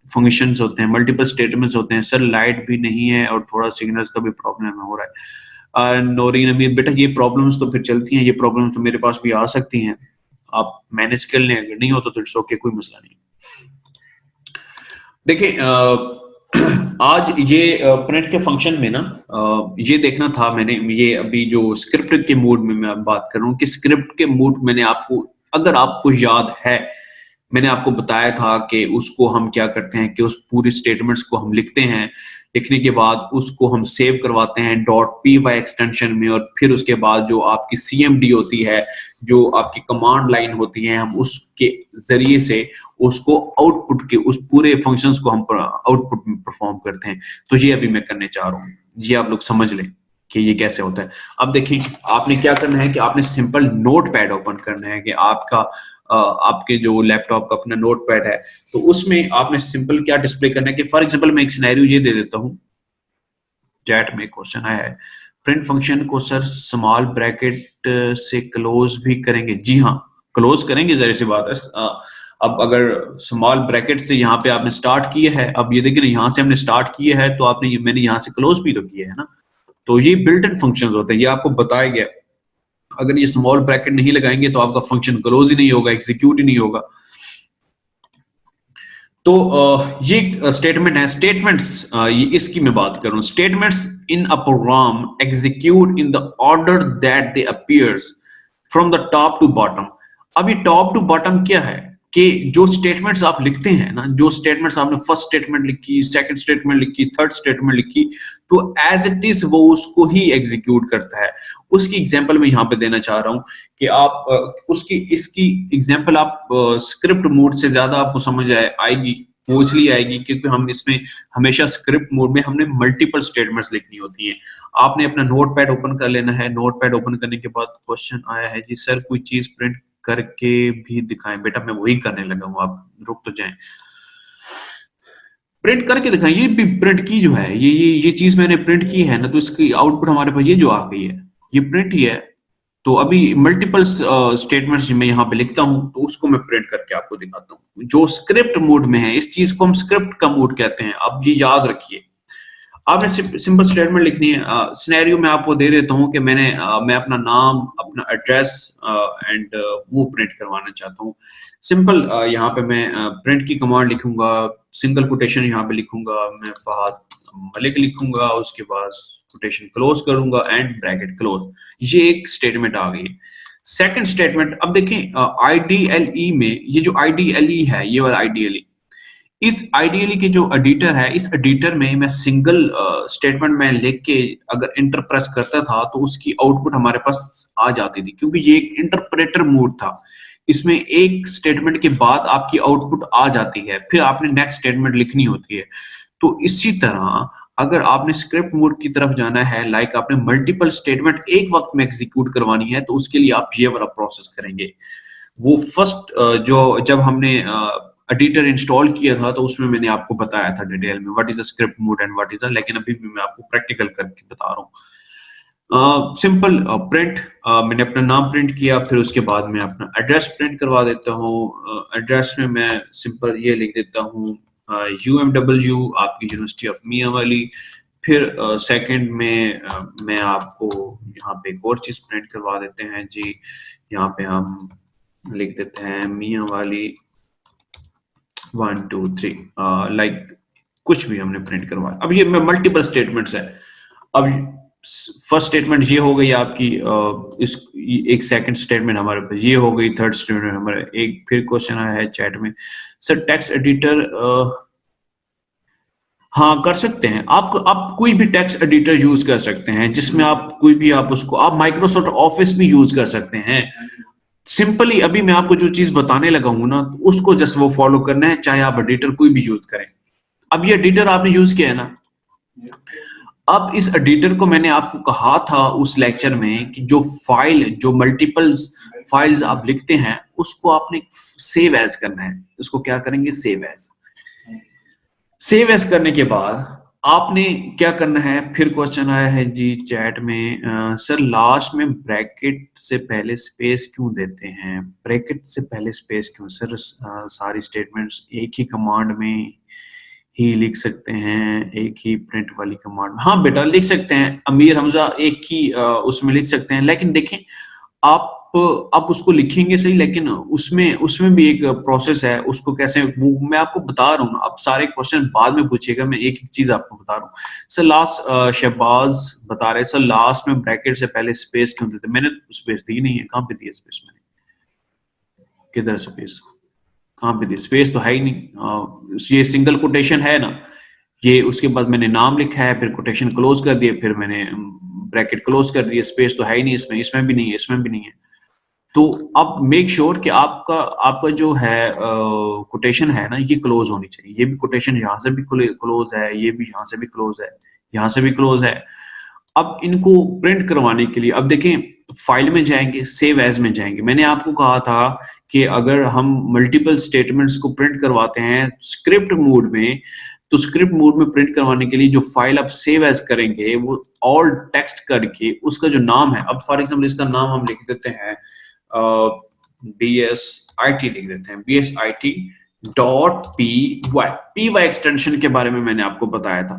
फंक्शंस होते हैं, मल्टीपल स्टेटमेंट्स होते हैं। सर लाइट भी नहीं है और थोड़ा सिग्नल्स का भी प्रॉब्लम हो रहा है। नौरीन अमीर, बेटा ये प्रॉब्लम्स तो फिर चलती हैं, ये प्रॉब्लम्स तो मेरे पास भी आ सकती हैं, आप मैनेज कर लें, अगर नहीं होता तो इट्स ओके, कोई मसला नहीं। देखिए आज ये प्रिंट के फंक्शन में ना, ये देखना था मैंने, ये अभी जो स्क्रिप्ट के मोड में मैं बात कर रहा हूँ कि स्क्रिप्ट के मोड मैंने आपको, अगर आपको याद है, मैंने आपको बताया था कि उसको हम क्या करते हैं कि उस पूरी स्टेटमेंट्स को हम लिखते हैं, लिखने के बाद उसको हम सेव करवाते हैं .py एक्सटेंशन में, और फिर उसके बाद जो आपकी CMD होती है, जो आपकी कमांड लाइन होती है, हम उसके जरिए से उसको आउटपुट के, उस पूरे फंक्शंस को हम आउटपुट में परफॉर्म करते हैं। तो ये अभी मैं करने चाह रहा हूँ, ये आप लोग समझ लें कि ये कैसे होता है। अब देखिए, आपने क्या करना है कि आपने सिंपल नोटपैड ओपन करना है, कि आपके जो लैपटॉप का अपना नोटपैड है, तो उसमें आपने सिंपल क्या डिस्प्ले करना है कि फॉर एग्जांपल मैं एक सिनेरियो ये दे देता हूँ, चैट में क्वेश्चन आया है, प्रिंट फंक्शन को सर स्मॉल ब्रैकेट से क्लोज भी करेंगे? जी हाँ, क्लोज करेंगे, जाहिर सी बात है। अब अगर स्मॉल ब्रैकेट से यहाँ पे आपने स्टार्ट किया है, अब ये देखिए ना, यहाँ से हमने स्टार्ट किया है तो आपने, मैंने यहाँ से क्लोज भी तो किया है ना। तो ये बिल्ट इन फंक्शंस होते हैं, ये आपको बताया गया। अगर ये स्मॉल ब्रैकेट नहीं लगाएंगे तो आपका फंक्शन क्लोज ही नहीं होगा, एग्जीक्यूट ही नहीं होगा। तो ये स्टेटमेंट है, स्टेटमेंट्स, ये इसकी मैं बात कर रहा हूँ। Statements in a program execute in the order that they appears from the top to bottom. अब ये टॉप टू बॉटम क्या है कि जो स्टेटमेंट्स आप लिखते हैं ना, जो स्टेटमेंट्स आपने फर्स्ट स्टेटमेंट लिखी, सेकंड स्टेटमेंट लिखी, थर्ड स्टेटमेंट लिखी, तो एज इट इज वो उसको ही एग्जीक्यूट करता है। उसकी एग्जांपल मैं यहाँ पे देना चाह रहा हूँ कि आप उसकी, इसकी एग्जांपल आप स्क्रिप्ट मोड से ज्यादा आपको समझ आएगी। वो इसलिए आएगी क्योंकि हम इसमें हमेशा स्क्रिप्ट मोड में हमने मल्टीपल स्टेटमेंट्स लिखनी होती हैं। आपने अपना नोटपैड ओपन कर लेना है। नोटपैड ओपन करने के बाद क्वेश्चन आया है जी सर कोई चीज प्रिंट करके भी दिखाएं। बेटा मैं वही करने लगा हूँ, आप रुक तो जाएं। प्रिंट करके दिखाएं, ये भी प्रिंट की जो है, ये चीज मैंने प्रिंट की है ना, तो इसकी आउटपुट हमारे पास ये जो आ गई है, ये प्रिंट ही है। तो अभी मल्टीपल स्टेटमेंट्स मैं यहाँ पे लिखता हूँ तो उसको मैं प्रिंट करके आपको दिखाता हूँ। जो स्क्रिप्ट मोड में है, इस चीज को हम स्क्रिप्ट का मोड कहते हैं। अब ये याद रखिए, आपने सिंपल स्टेटमेंट लिखनी है। सिनेरियो में आपको दे देता हूँ कि मैं अपना नाम, अपना एड्रेस एंड वो प्रिंट करवाना चाहता हूँ। सिंपल यहाँ पे मैं प्रिंट की कमांड लिखूंगा, सिंगल कोटेशन यहाँ पे लिखूंगा, मैं फहद मलिक लिखूंगा, उसके बाद कोटेशन क्लोज करूंगा एंड ब्रैकेट क्लोज। ये एक स्टेटमेंट आ गई। सेकंड स्टेटमेंट, अब देखें आईडीएलई में, ये जो आईडीएलई है, ये वाला आईडीएलई, इस आईडीएलई के जो एडिटर है, इस एडिटर में मैं सिंगल स्टेटमेंट में लिख के अगर इंटर प्रेस करता था तो उसकी आउटपुट हमारे पास आ जाती थी, क्योंकि ये एक इंटरप्रेटर मोड था। इसमें एक स्टेटमेंट के बाद आपकी आउटपुट आ जाती है, फिर आपने नेक्स्ट स्टेटमेंट लिखनी होती है। तो इसी तरह अगर आपने स्क्रिप्ट मोड की तरफ जाना है, लाइक आपने मल्टीपल स्टेटमेंट एक वक्त में एग्जीक्यूट करवानी है, तो उसके लिए आप ये वाला प्रोसेस करेंगे। वो फर्स्ट जो जब हमने एडिटर इंस्टॉल किया था तो उसमें मैंने आपको बताया था डिटेल में what is a script mode and what is अ, लेकिन अभी भी मैं आपको प्रैक्टिकल करके बता रहा हूँ। सिंपल प्रिंट, मैंने अपना नाम प्रिंट किया, फिर उसके बाद मैं अपना एड्रेस प्रिंट करवा देता हूँ। एड्रेस में मैं सिंपल ये लिख देता हूँ UMW, आपकी यूनिवर्सिटी ऑफ मियां वाली। फिर सेकंड में मैं आपको यहाँ पे एक और चीज प्रिंट करवा देते हैं जी। यहाँ पे हम लिख देते हैं मियां वाली 1 2 3, लाइक कुछ भी हमने प्रिंट करवाया। अब ये मल्टीपल स्टेटमेंट्स है। अब फर्स्ट स्टेटमेंट ये हो गई आपकी, इस एक सेकंड स्टेटमेंट हमारे पास ये हो गई, थर्ड स्टेटमेंट हमारे। एक फिर क्वेश्चन आया है चैट में, सर टेक्स्ट एडिटर, हाँ कर सकते हैं आप कोई भी टेक्स्ट एडिटर यूज कर सकते हैं, जिसमें आप कोई भी आप उसको आप माइक्रोसॉफ्ट ऑफिस भी यूज कर सकते हैं। सिंपली अभी मैं आपको जो चीज बताने लगा हूं ना, उसको जस्ट वो फॉलो करना है, चाहे आप एडिटर कोई भी यूज करें। अब ये एडिटर आपने यूज किया है ना, अब इस एडिटर को मैंने आपको कहा था उस लेक्चर में कि जो फाइल, जो मल्टीपल फाइल्स आप लिखते हैं, उसको आपने सेव एज करना है। उसको क्या करेंगे, सेव एज। सेव एज करने के बाद आपने क्या करना है, फिर क्वेश्चन आया है जी चैट में, सर लास्ट में ब्रैकेट से पहले स्पेस क्यों देते हैं? ब्रैकेट से पहले स्पेस क्यों सर? सारी स्टेटमेंट्स एक ही कमांड में ही लिख सकते हैं, एक ही प्रिंट वाली कमांड। हाँ बेटा लिख सकते हैं, अमीर हमजा एक ही उसमें लिख सकते हैं, लेकिन देखें आप उसको लिखेंगे सही, लेकिन उसमें उसमें भी एक प्रोसेस है, उसको कैसे, वो मैं आपको बता रहा हूँ ना। अब सारे क्वेश्चन बाद में पूछिएगा, मैं एक एक चीज आपको बता रहा हूँ। सर लास्ट, शहबाज बता रहे सर लास्ट में ब्रैकेट से पहले स्पेस क्यों देते? मैंने स्पेस दी नहीं है, कहाँ पे दी स्पेस मैंने? किधर स्पेस, कहाँ पे दी स्पेस? तो है ही नहीं। ये सिंगल कोटेशन है ना, ये उसके बाद मैंने नाम लिखा है, फिर कोटेशन क्लोज कर दिए, फिर मैंने ब्रैकेट क्लोज कर दिया। स्पेस तो है ही नहीं इसमें, इसमें भी नहीं है, इसमें भी नहीं है। तो अब मेक श्योर कि आपका आपका जो है कोटेशन है ना, ये क्लोज होनी चाहिए। ये भी कोटेशन यहाँ से भी क्लोज है, ये भी यहाँ से भी क्लोज है, यहाँ से भी क्लोज है। अब इनको प्रिंट करवाने के लिए अब देखें, फाइल में जाएंगे, सेव एज में जाएंगे। मैंने आपको कहा था कि अगर हम मल्टीपल स्टेटमेंट्स को प्रिंट करवाते हैं स्क्रिप्ट मोड में, तो स्क्रिप्ट मोड में प्रिंट करवाने के लिए जो फाइल आप सेव एज करेंगे, वो ऑल टेक्स्ट करके उसका जो नाम है, अब फॉर एग्जाम्पल इसका नाम हम लिख देते हैं BSIT लिख देते हैं, BSIT डॉट PY एक्सटेंशन के बारे में मैंने आपको बताया था।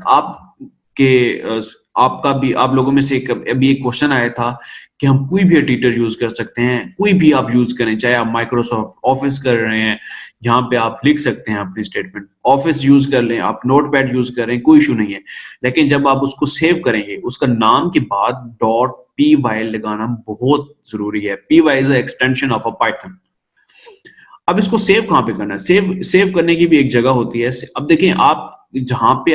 आपका भी, आप लोगों में से अभी एक क्वेश्चन आया था कि हम कोई भी एडिटर यूज कर सकते हैं, कोई भी आप यूज करें, चाहे आप माइक्रोसॉफ्ट ऑफिस कर रहे हैं, यहाँ पे आप लिख सकते हैं अपनी स्टेटमेंट, ऑफिस यूज कर लें, आप नोटपैड यूज करें, कोई इशू नहीं है। लेकिन जब आप उसको सेव करेंगे, उसका नाम के बाद डॉट PY लगाना बहुत जरूरी है। PY is extension of a Python. अब इसको सेव कहाँ पे करना है? सेव करने की भी एक जगह होती है। अब देखें, आप जहाँ पे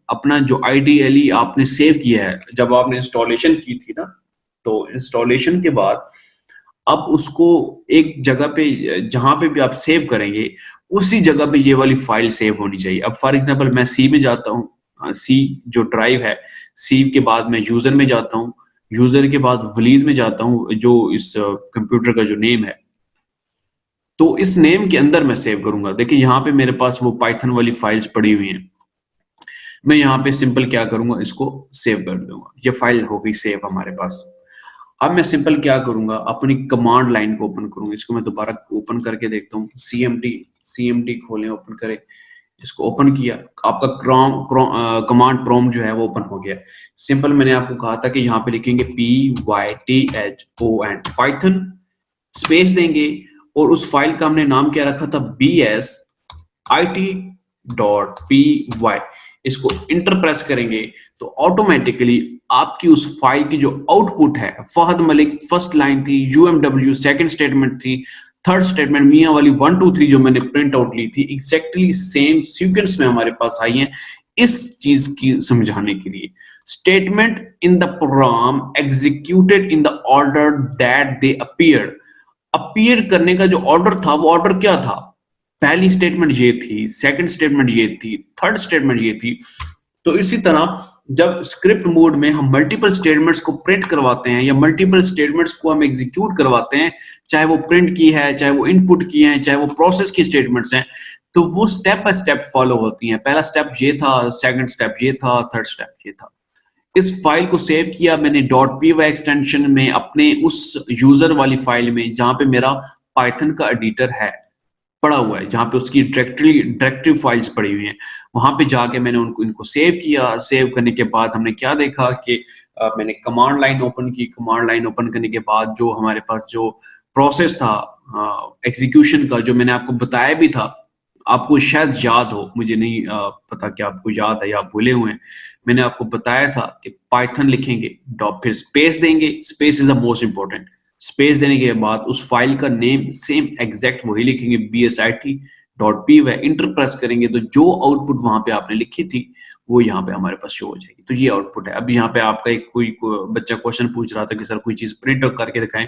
अपना जो आईडीएलई आपने सेव किया है, जब आपने इंस्टॉलेशन की थी ना, तो इंस्टॉलेशन के बाद अब उसको एक जगह पे, जहां पे भी आप सेव करेंगे, उसी जगह पे ये वाली फाइल सेव होनी चाहिए। अब फॉर एग्जांपल मैं सी में जाता हूँ, सी जो ड्राइव है, सी के बाद मैं यूजर में जाता हूँ, यूजर के बाद वलीद में जाता हूँ, जो इस कंप्यूटर का जो नेम है, तो इस नेम के अंदर मैं सेव करूंगा। देखिए यहाँ पे मेरे पास वो पाइथन वाली फाइल्स पड़ी हुई हैं। मैं यहाँ पे सिंपल क्या करूंगा, इसको सेव कर दूंगा। ये फाइल हो गई सेव हमारे पास। अब मैं सिंपल क्या करूंगा, अपनी कमांड लाइन को ओपन करूंगा। इसको मैं दोबारा ओपन करके देखता हूँ। CMD खोलें, ओपन करें, इसको ओपन किया, आपका कमांड प्रॉम्प्ट जो है वो ओपन हो गया। सिंपल मैंने आपको कहा था कि यहाँ पे लिखेंगे PYTHON पाइथन, स्पेस देंगे, और उस फाइल का हमने नाम क्या रखा था, BSIT.py। इसको इंटर प्रेस करेंगे तो ऑटोमेटिकली आपकी उस फाइल की जो आउटपुट है, फहद मलिक फर्स्ट लाइन थी, यूएमडब्ल्यू सेकंड स्टेटमेंट थी, थर्ड स्टेटमेंट मियां वाली 1 2 3 जो मैंने प्रिंट आउट ली थी, एग्जैक्टली सेम सीक्वेंस में हमारे पास आई है इस चीज की समझाने के लिए। Statement in the program executed in the order that they appear करने का जो ऑर्डर था वो ऑर्डर क्या था? पहली स्टेटमेंट ये थी, सेकंड स्टेटमेंट ये थी, थर्ड स्टेटमेंट ये थी। तो इसी तरह जब स्क्रिप्ट मोड में हम मल्टीपल स्टेटमेंट्स को प्रिंट करवाते हैं या मल्टीपल स्टेटमेंट्स को हम एग्जीक्यूट करवाते हैं, चाहे वो प्रिंट की है, चाहे वो इनपुट की है, चाहे वो प्रोसेस की स्टेटमेंट्स हैं, तो वो स्टेप बाय स्टेप फॉलो होती हैं। पहला स्टेप ये था, सेकंड स्टेप ये था, थर्ड स्टेप ये था। इस फाइल को सेव किया मैंने .py एक्सटेंशन में अपने उस यूजर वाली फाइल में जहां पे मेरा पाइथन का एडिटर है पड़ा हुआ है, जहां पे उसकी डायरेक्टरी फाइल्स पड़ी हुई हैं, वहां पे जाके मैंने इनको सेव किया। सेव करने के बाद हमने क्या देखा कि मैंने कमांड लाइन ओपन की। कमांड लाइन ओपन करने के बाद जो हमारे पास जो प्रोसेस था एग्जीक्यूशन का, जो मैंने आपको बताया भी था, आपको शायद याद हो, मुझे नहीं पता कि आपको याद है या आप भूले हुए हैं। मैंने आपको बताया था कि पाइथन लिखेंगे, डॉट फिर स्पेस देंगे, space is the most important. Space देने के बाद उस फाइल का नेम सेम एग्जैक्ट वही लिखेंगे, bsit.py, इंटर प्रेस करेंगे तो जो आउटपुट वहां पे आपने लिखी थी वो यहाँ पे हमारे पास शो हो जाएगी। तो ये आउटपुट है। अब यहाँ पे आपका एक कोई बच्चा क्वेश्चन पूछ रहा था कि सर कोई चीज प्रिंट करके दिखाएं,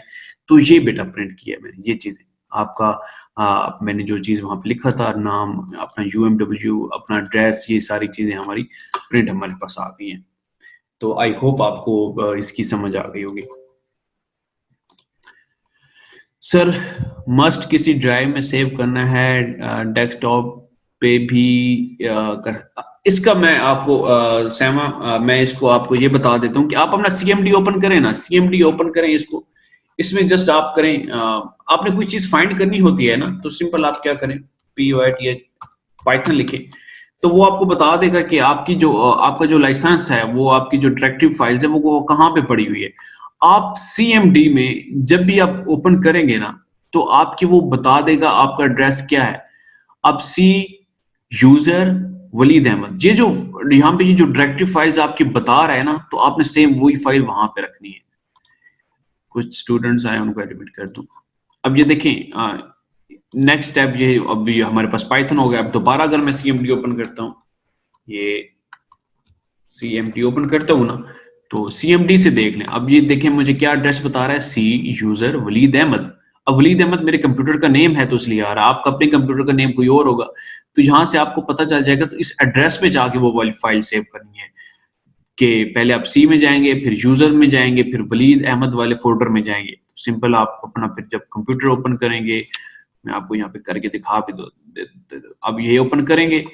तो ये बेटा प्रिंट किया मैंने, ये चीजें आपका मैंने जो चीज वहां पे लिखा था, नाम अपना यूएमडब्ल्यू अपना एड्रेस, ये सारी चीजें हमारी प्रिंट हमारे पास आ गई हैं। तो आई होप आपको इसकी समझ आ गई होगी। सर मस्ट किसी ड्राइव में सेव करना है, डेस्कटॉप पे भी इसका मैं आपको सैमा मैं इसको आपको ये बता देता हूँ कि आप अपना सीएमडी ओपन करें ना, सीएमडी ओपन करें इसको, इसमें जस्ट आप करें आपने कोई चीज फाइंड करनी होती है ना, तो सिंपल आप क्या करें, पाइथन लिखें, तो वो आपको बता देगा कि आपकी जो आपका जो लाइसेंस है, वो आपकी जो डायरेक्टरी फाइल्स है वो कहाँ पे पड़ी हुई है। आप सीएमडी में जब भी आप ओपन करेंगे ना, तो आपकी वो बता देगा आपका एड्रेस क्या है। अब सी यूजर वलीद अहमद, ये जो यहाँ पे ये जो डायरेक्टरी फाइल्स आपकी बता रहा है ना, तो आपने सेम वही फाइल वहां पे रखनी है। कुछ स्टूडेंट्स आए, उनको एडमिट कर दूं। अब ये देखें नेक्स्ट स्टेप ये, अब ये हमारे पास पाइथन हो गया। अब दोबारा अगर मैं सीएमडी ओपन करता हूँ, ये सीएमडी ओपन करता हूँ ना, तो सीएमडी से देख लें। अब ये देखें मुझे क्या एड्रेस बता रहा है, सी यूजर वलीद अहमद। अब वलीद अहमद मेरे कंप्यूटर का नेम है, तो इसलिए आ रहा है। आपका अपने कंप्यूटर का नेम कोई और होगा, तो यहाँ से आपको पता चल जाएगा। तो इस एड्रेस पे जाके वो वाली फाइल सेव करनी है कि पहले आप सी में जाएंगे, फिर यूजर में जाएंगे, फिर वलीद अहमद वाले फोल्डर में जाएंगे। सिंपल आप अपना फिर जब कंप्यूटर ओपन करेंगे, मैं आपको यहाँ पे करके दिखा भी दो। अब ये ओपन करेंगे,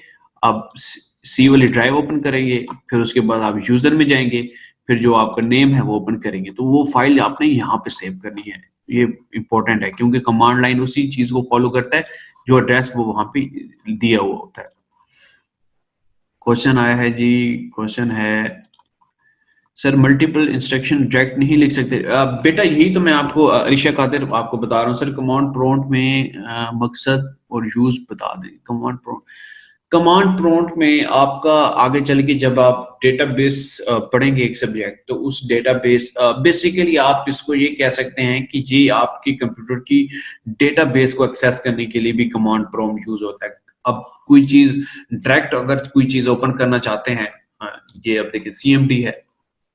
अब सी वाली ड्राइव ओपन करेंगे, फिर उसके बाद आप यूजर में जाएंगे, फिर जो आपका नेम है वो ओपन करेंगे, तो वो फाइल आपने यहाँ पे सेव करनी है। ये इंपॉर्टेंट है क्योंकि कमांड लाइन उसी चीज को फॉलो करता है जो एड्रेस वो वहां पे दिया हुआ होता है। क्वेश्चन आया है जी, क्वेश्चन है सर मल्टीपल इंस्ट्रक्शन डायरेक्ट नहीं लिख सकते। बेटा यही तो मैं आपको अरिशा कादिर आपको बता रहा हूँ सर, कमांड प्रॉम्प्ट में मकसद और यूज बता दें। कमांड प्रॉम्प्ट में आपका आगे चल के जब आप डेटाबेस पढ़ेंगे एक सब्जेक्ट, तो उस डेटाबेस बेसिकली आप इसको ये कह सकते हैं कि जी आपकी कंप्यूटर की डेटाबेस को एक्सेस करने के लिए भी कमांड प्रॉम्प्ट यूज होता है। अब कोई चीज डायरेक्ट अगर कोई चीज ओपन करना चाहते हैं, ये अब देखिए सीएमडी है,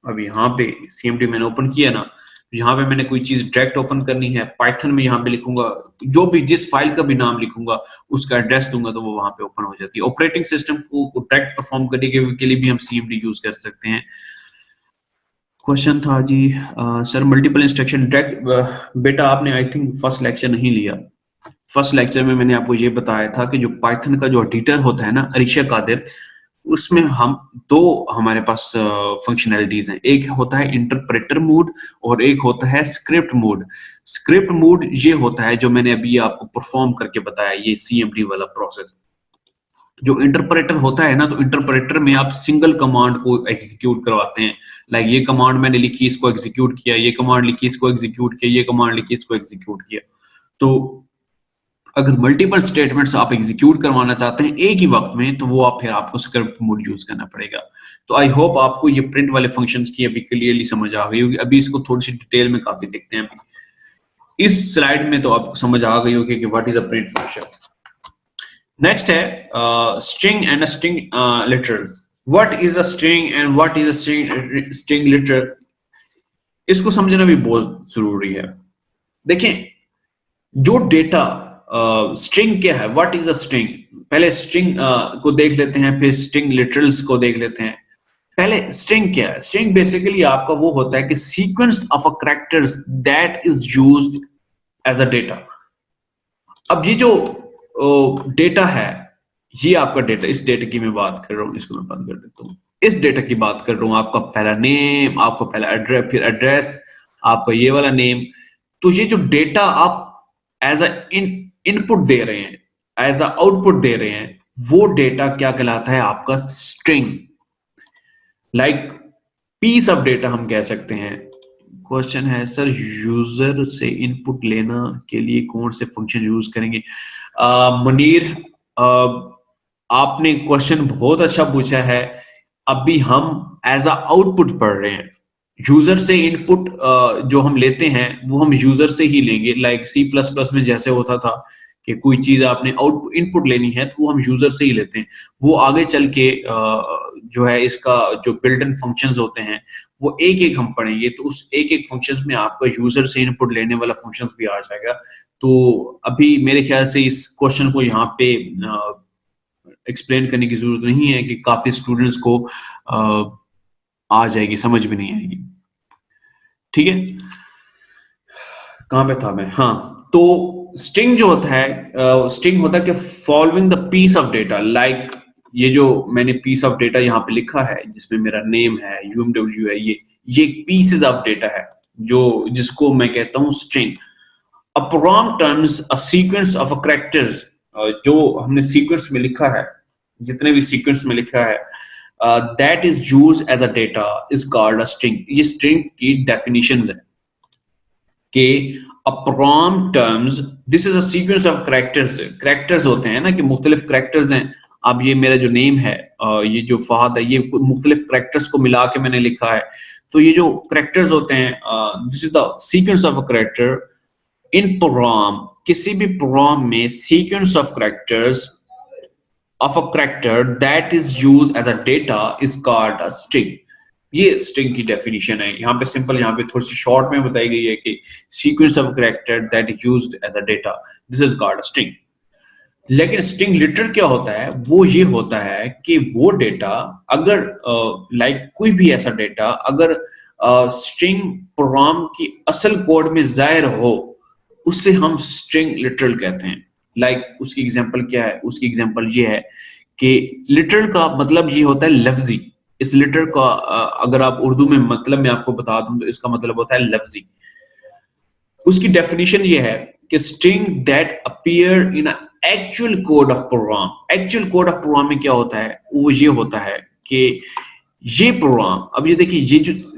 अब यहाँ पे सीएमडी मैंने ओपन किया ना, यहाँ पे मैंने कोई चीज डायरेक्ट ओपन करनी है, पाइथन में यहाँ पे लिखूंगा, जो भी जिस फाइल का भी नाम लिखूंगा उसका एड्रेस दूंगा, तो वो वहां पे ओपन हो जाती है। ऑपरेटिंग सिस्टम को डायरेक्ट परफॉर्म करने के लिए भी हम सीएमडी यूज कर सकते हैं। क्वेश्चन था जी सर मल्टीपल इंस्ट्रक्शन डायरेक्ट, बेटा आपने आई थिंक फर्स्ट लेक्चर नहीं लिया। फर्स्ट लेक्चर में मैंने आपको ये बताया था कि जो पाइथन का जो एडिटर होता है ना अरिशा कादिर, उसमें हम दो हमारे पास फंक्शनैलिटीज हैं। एक होता है इंटरप्रेटर मोड और एक होता है स्क्रिप्ट मोड। स्क्रिप्ट मोड ये होता है जो मैंने अभी आपको परफॉर्म करके बताया, ये सीएमडी वाला प्रोसेस। जो इंटरप्रेटर होता है ना, तो इंटरप्रेटर में आप सिंगल कमांड को एग्जीक्यूट करवाते हैं। लाइक ये कमांड मैंने लिखी, इसको एग्जीक्यूट किया, ये कमांड लिखी, इसको एग्जीक्यूट किया, ये कमांड लिखी, इसको एग्जीक्यूट किया। तो अगर मल्टीपल स्टेटमेंट्स आप एग्जीक्यूट करवाना चाहते हैं एक ही वक्त में, तो वो आप फिर आपको स्क्रिप्ट मोड यूज करना पड़ेगा। तो आई होप आपको ये प्रिंट वाले फंक्शंस की अभी क्लियरली समझ आ गई होगी। अभी इसको थोड़ी सी डिटेल में काफी देखते हैं। अभी इस स्लाइड में तो आपको समझ आ गई होगी कि what is a print function. Next है string and a string literal. What is a string and what is a string literal, इसको समझना भी बहुत जरूरी है। देखें, जो डेटा स्ट्रिंग क्या है, व्हाट इज अ स्ट्रिंग, पहले स्ट्रिंग को देख लेते हैं, फिर स्ट्रिंग लिटरल्स को देख लेते हैं। पहले स्ट्रिंग क्या है? स्ट्रिंग बेसिकली आपका वो होता है कि sequence of a characters that is used as a data. अब ये जो डेटा है, ये आपका डेटा, इस डेटा की मैं बात कर रहा हूँ, इसको मैं बंद कर देता हूँ। इस डेटा की बात कर रहा हूँ, आपका पहला नेम, आपका पहला एड्रेस, फिर एड्रेस, आपका ये वाला नेम। तो ये जो डेटा आप एज अ इनपुट दे रहे हैं, एज अ आउटपुट दे रहे हैं, वो डेटा क्या कहलाता है? आपका string. Like piece of data हम कह सकते हैं। क्वेश्चन है सर, यूजर से इनपुट लेना के लिए कौन से फंक्शन यूज करेंगे? मुनीर, आपने क्वेश्चन बहुत अच्छा पूछा है। अभी हम एज अ आउटपुट पढ़ रहे हैं। यूजर से इनपुट जो हम लेते हैं वो हम यूजर से ही लेंगे। लाइक सी प्लस प्लस में जैसे होता था कि कोई चीज आपने आउटपुट इनपुट लेनी है, तो वो हम यूजर से ही लेते हैं। वो आगे चल के जो है इसका जो बिल्ट इन फंक्शंस होते हैं वो एक एक हम पढ़ेंगे। तो उस एक एक फंक्शंस में आपका यूजर से इनपुट लेने वाला फंक्शंस भी आ जाएगा। तो अभी मेरे ख्याल से इस क्वेश्चन को यहाँ पे एक्सप्लेन करने की जरूरत नहीं है, कि काफी स्टूडेंट्स को आ जाएगी, समझ भी नहीं आएगी। ठीक है, कहां पे था मैं? हाँ, तो स्ट्रिंग जो होता है, स्ट्रिंग होता है कि following the piece of data. Like ये जो मैंने पीस ऑफ डेटा यहाँ पे लिखा है, जिसमें मेरा नेम है, यूएमडब्ल्यू है, ये पीसेस ऑफ डेटा है, जो जिसको मैं कहता हूँ string. A program turns a sequence of characters, जो हमने सीक्वेंस में लिखा है, जितने भी सीक्वेंस में लिखा है, that is use as a data is called a string. ये स्ट्रिंग की डेफिनेशंस है कि a prom terms, this is a sequence of characters। characters होते हैं ना, कि मुख्तलिफ characters हैं। अब ये मेरा जो नेम है, ये जो फहद है, ये मुख्तलिफ characters को मिला के मैंने लिखा है। तो ये जो characters होते हैं, this is the sequence of a character in program। किसी भी program में sequence of characters of a character that is used as a data is called a string। ये स्ट्रिंग की डेफिनेशन है। यहाँ पे सिंपल, यहाँ पे थोड़ी सी शॉर्ट में बताई गई है कि sequence of character that is used as a data, this is called string. लेकिन स्ट्रिंग लिटर क्या होता है? वो ये होता है कि वो डेटा अगर लाइक कोई भी ऐसा डेटा अगर स्ट्रिंग प्रोग्राम की असल कोड में जाहिर हो, उससे हम स्ट्रिंग लिटरल कहते हैं। लाइक उसकी एग्जांपल क्या है? उसकी एग्जांपल ये है कि लिटरल का मतलब ये होता है लफ्जी। इस लिटर का अगर आप उर्दू में मतलब मैं आपको बता दूं, तो इसका मतलब होता है लफ्जी। उसकी डेफिनेशन ये है कि string that appear in actual code of program. Actual code of program में क्या होता है? वो ये होता है कि ये प्रोग्राम, अब ये देखिए,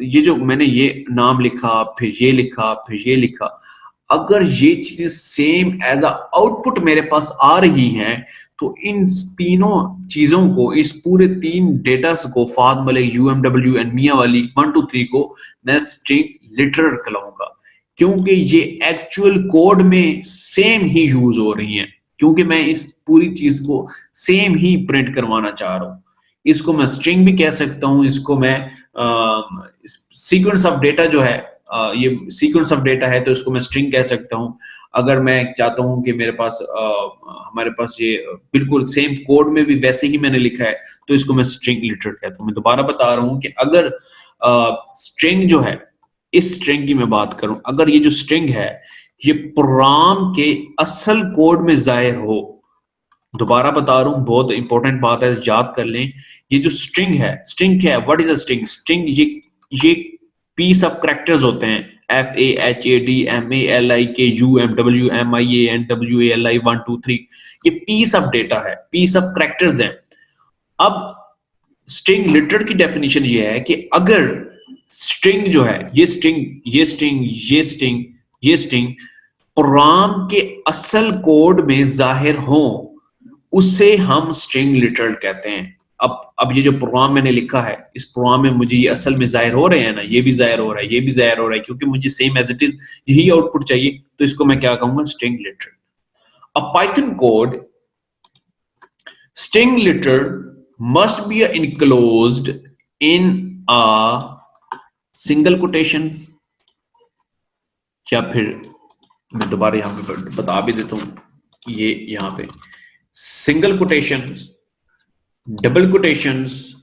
ये जो मैंने ये नाम लिखा, फिर ये लिखा, फिर ये लिखा, अगर ये चीजें सेम एज अ आउटपुट मेरे पास आ रही हैं, तो इन तीनों चीजों को, इस पूरे तीन डेटा को, फाद मलिक, यूएमडब्ल्यू एंड मियां वाली 1 2 3 को मैं स्ट्रिंग लिटरल कहलाऊंगा, क्योंकि ये एक्चुअल कोड में सेम ही यूज हो रही हैं, क्योंकि मैं इस पूरी चीज को सेम ही प्रिंट करवाना चाह रहा हूं। इसको मैं स्ट्रिंग भी कह सकता हूं, इसको मैं सीक्वेंस ऑफ डेटा जो है, ये सीक्वेंस ऑफ डेटा है, तो इसको मैं स्ट्रिंग कह सकता हूं। अगर मैं चाहता हूं कि मेरे पास हमारे पास ये बिल्कुल सेम कोड में भी वैसे ही मैंने लिखा है, तो इसको मैं स्ट्रिंग लिटरल कहता हूं। मैं दोबारा बता रहा हूं कि अगर स्ट्रिंग जो है, इस स्ट्रिंग की मैं बात करूं, अगर ये जो स्ट्रिंग है ये प्रोग्राम के असल कोड में जाहिर हो, दोबारा बता रहा हूं, बहुत इंपॉर्टेंट बात है, याद कर लें। ये जो स्ट्रिंग है, स्ट्रिंग क्या है? What is a string? String ये पीस ऑफ कैरेक्टर्स होते हैं, FAHADMALIKUMWMIANWALI 1 2 3। ये पीस ऑफ डेटा है, पीस ऑफ कैरेक्टर्स हैं। अब स्ट्रिंग लिटरल की डेफिनेशन ये है कि अगर स्ट्रिंग जो है, ये स्ट्रिंग, ये स्ट्रिंग, ये स्ट्रिंग, ये स्ट्रिंग, प्रोग्राम के असल कोड में जाहिर हो, उसे हम स्ट्रिंग लिटरल कहते हैं। अब ये जो प्रोग्राम मैंने लिखा है, इस प्रोग्राम में मुझे ये असल में जाहिर हो रहे हैं ना, ये भी जाहिर हो रहा है, ये भी जाहिर हो रहा है, क्योंकि मुझे सेम एज इट इज यही आउटपुट चाहिए, तो इसको मैं क्या कहूंगा, स्ट्रिंग लिटरल। अब Python code string literal must be enclosed in a single quotation, या फिर मैं दोबारा यहां पे बता भी देता हूं, ये यहां पे single quotations, double quotations,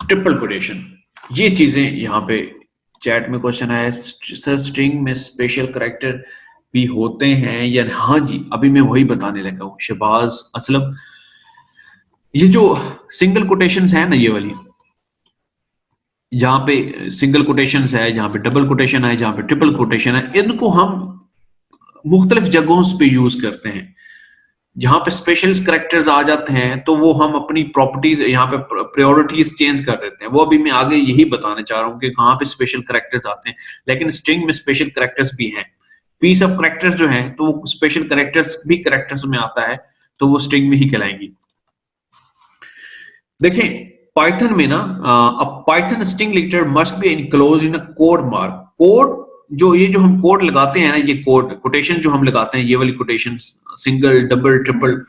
triple quotation, ये चीजें यहां पे चैट में क्वेश्चन आया सर स्ट्रिंग में स्पेशल कैरेक्टर भी होते हैं या? हाँ जी, अभी मैं वही बताने लगा हूं शहबाज असलम। ये जो सिंगल कोटेशंस है ना, ये वाली जहां पे सिंगल कोटेशंस है, जहां पे डबल कोटेशन है, जहां पे ट्रिपल कोटेशन है, इनको हम मुख्तलिफ जगहों पे यूज करते हैं। जहां पे स्पेशल कैरेक्टर्स आ जाते हैं तो वो हम अपनी प्रॉपर्टीज यहाँ पे प्रायोरिटीज चेंज कर देते हैं। वो अभी मैं आगे यही बताने चाह रहा हूँ कि कहाँ पे स्पेशल कैरेक्टर्स आते हैं, लेकिन स्ट्रिंग में स्पेशल कैरेक्टर्स भी हैं। पीस ऑफ कैरेक्टर्स जो है तो वो स्पेशल कैरेक्टर्स भी कैरेक्टर्स में आता है, तो वो स्ट्रिंग में ही कहलाएंगी। देखें पाइथन में ना, Python string literal must be enclose in a code mark. Code जो ये जो हम कोड लगाते हैं ना, ये कोड कोटेशन जो हम लगाते हैं, ये वाली कोटेशन सिंगल डबल ट्रिपल,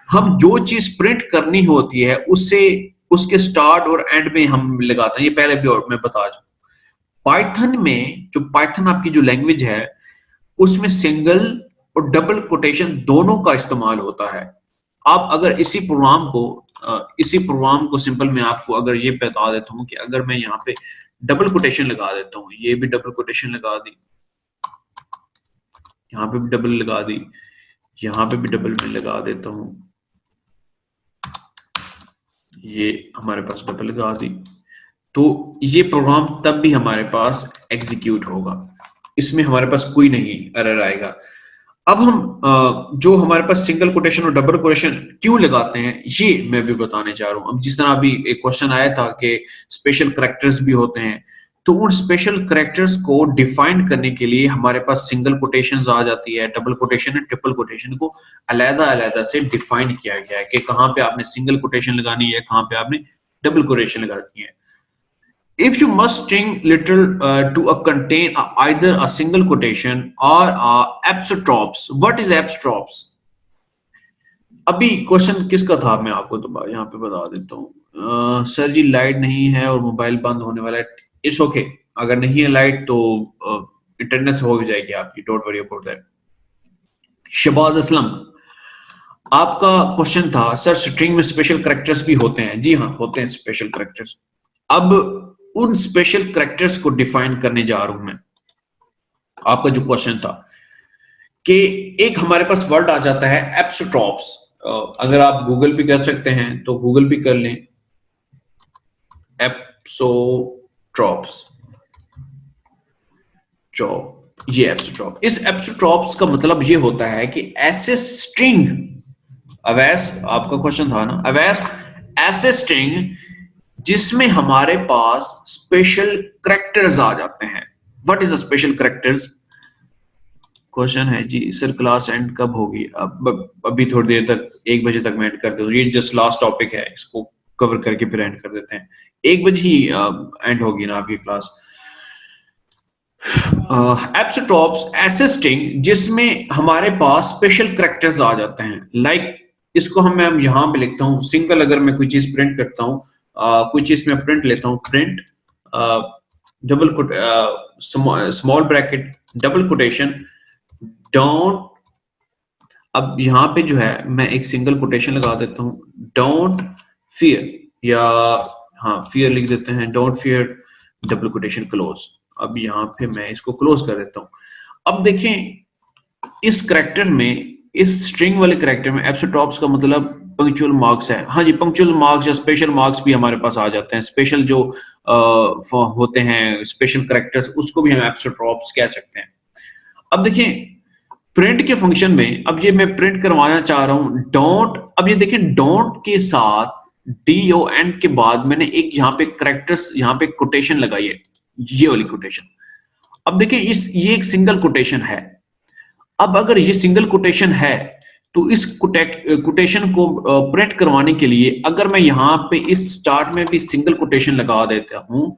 हम जो चीज प्रिंट करनी होती है उससे उसके स्टार्ट और एंड में हम लगाते हैं। ये पहले भी और मैं बता दूं, पाइथन में जो पाइथन आपकी जो लैंग्वेज है उसमें सिंगल और डबल कोटेशन दोनों का इस्तेमाल होता है। आप अगर इसी प्रोग्राम को सिंपल मैं आपको अगर ये बता देता हूं कि अगर मैं यहाँ पे डबल कोटेशन लगा देता हूँ, ये भी डबल कोटेशन लगा दी, यहाँ पे भी डबल लगा दी, यहाँ पे भी डबल में लगा देता हूं, ये हमारे पास डबल लगा दी, तो ये प्रोग्राम तब भी हमारे पास एग्जीक्यूट होगा, इसमें हमारे पास कोई नहीं एरर आएगा। अब हम जो हमारे पास सिंगल कोटेशन और डबल कोटेशन क्यों लगाते हैं, ये मैं भी बताने जा रहा हूं। अब जिस तरह अभी एक क्वेश्चन आया था कि स्पेशल कैरेक्टर्स भी होते हैं, तो उन स्पेशल कैरेक्टर्स को डिफाइन करने के लिए हमारे पास सिंगल कोटेशंस आ जाती है, double quotation and triple quotation को अलग-अलग से डिफाइन किया गया है कि कहां पे आपने सिंगल कोटेशन लगानी है, कहां पे आपने डबल कोटेशन लगानी है। If you must string literal to contain either a single quotation or a apostrophe, what is apostrophe? अभी क्वेश्चन किसका था मैं आपको तो यहाँ पे बता देता हूँ। सर जी लाइट नहीं है और मोबाइल बंद होने वाला है। इट्स ओके, अगर नहीं है लाइट तो इंटरनेट हो जाएगी आपकी, don't worry about that. Shahbaz Aslam, आपका क्वेश्चन था सर स्ट्रिंग में स्पेशल कैरेक्टर्स भी होते हैं। जी हाँ, होते हैं स्पेशल कैरेक्टर्स। अब उन स्पेशल कैरेक्टर्स को डिफाइन करने जा रहा हूं मैं। आपका जो क्वेश्चन था कि एक हमारे पास वर्ड आ जाता है एप्सट्रॉप्स, अगर आप गूगल भी कर सकते हैं तो गूगल भी कर लें, एप्सोट्रॉप्स, ये एप्सट्रॉप। इस एप्सट्रॉप्स का मतलब ये होता है कि ऐसे स्ट्रिंग, अवैस आपका क्वेश्चन था ना, अवैस ऐसे स्ट्रिंग जिसमें हमारे पास स्पेशल कैरेक्टर्स आ जाते हैं। What is the special characters? Question है जी सर क्लास एंड कब होगी? अब अभी थोड़ी देर तक 1 बजे तक मैं एंड कर देता हूँ, ये जस्ट लास्ट टॉपिक है, इसको कवर करके फिर एंड कर देते हैं। 1 बजे ही एंड होगी ना आपकी क्लास। एप्सट्रॉप्स ऐसे स्ट्रिंग जिसमें हमारे पास स्पेशल कैरेक्टर्स आ जाते हैं। लाइक इसको मैं यहाँ पे लिखता हूँ सिंगल, अगर मैं कोई चीज प्रिंट करता हूँ, कोई चीज में प्रिंट लेता हूँ, print double small bracket double quotation don't, अब यहाँ पे जो है मैं एक सिंगल कोटेशन लगा देता हूँ, डोंट फियर, या हाँ फियर लिख देते हैं, don't fear double quotation close. अब यहाँ पे मैं इसको क्लोज कर देता हूँ। अब देखें इस कैरेक्टर में, इस स्ट्रिंग वाले कैरेक्टर में एप्सट्रॉप्स का मतलब पंक्चुअल मार्क्स है। हाँ जी, पंक्चुअल मार्क्स या स्पेशल मार्क्स भी हमारे पास आ जाते हैं। स्पेशल जो होते हैं स्पेशल कैरेक्टर्स, उसको भी हम एप्सट्रॉप्स कह सकते हैं। अब देखें प्रिंट के फंक्शन में, अब ये मैं प्रिंट करवाना चाह रहा हूं डोंट। अब ये देखें डोंट के साथ DON के बाद मैंने एक यहाँ पे कैरेक्टर्स, यहाँ पे कोटेशन लगाई है, ये वाली कोटेशन। अब देखिए ये एक सिंगल कोटेशन है। अब अगर ये सिंगल कोटेशन है तो इस कोटेशन को प्रिंट करवाने के लिए अगर मैं यहाँ पे इस स्टार्ट में भी सिंगल कोटेशन लगा देता हूँ,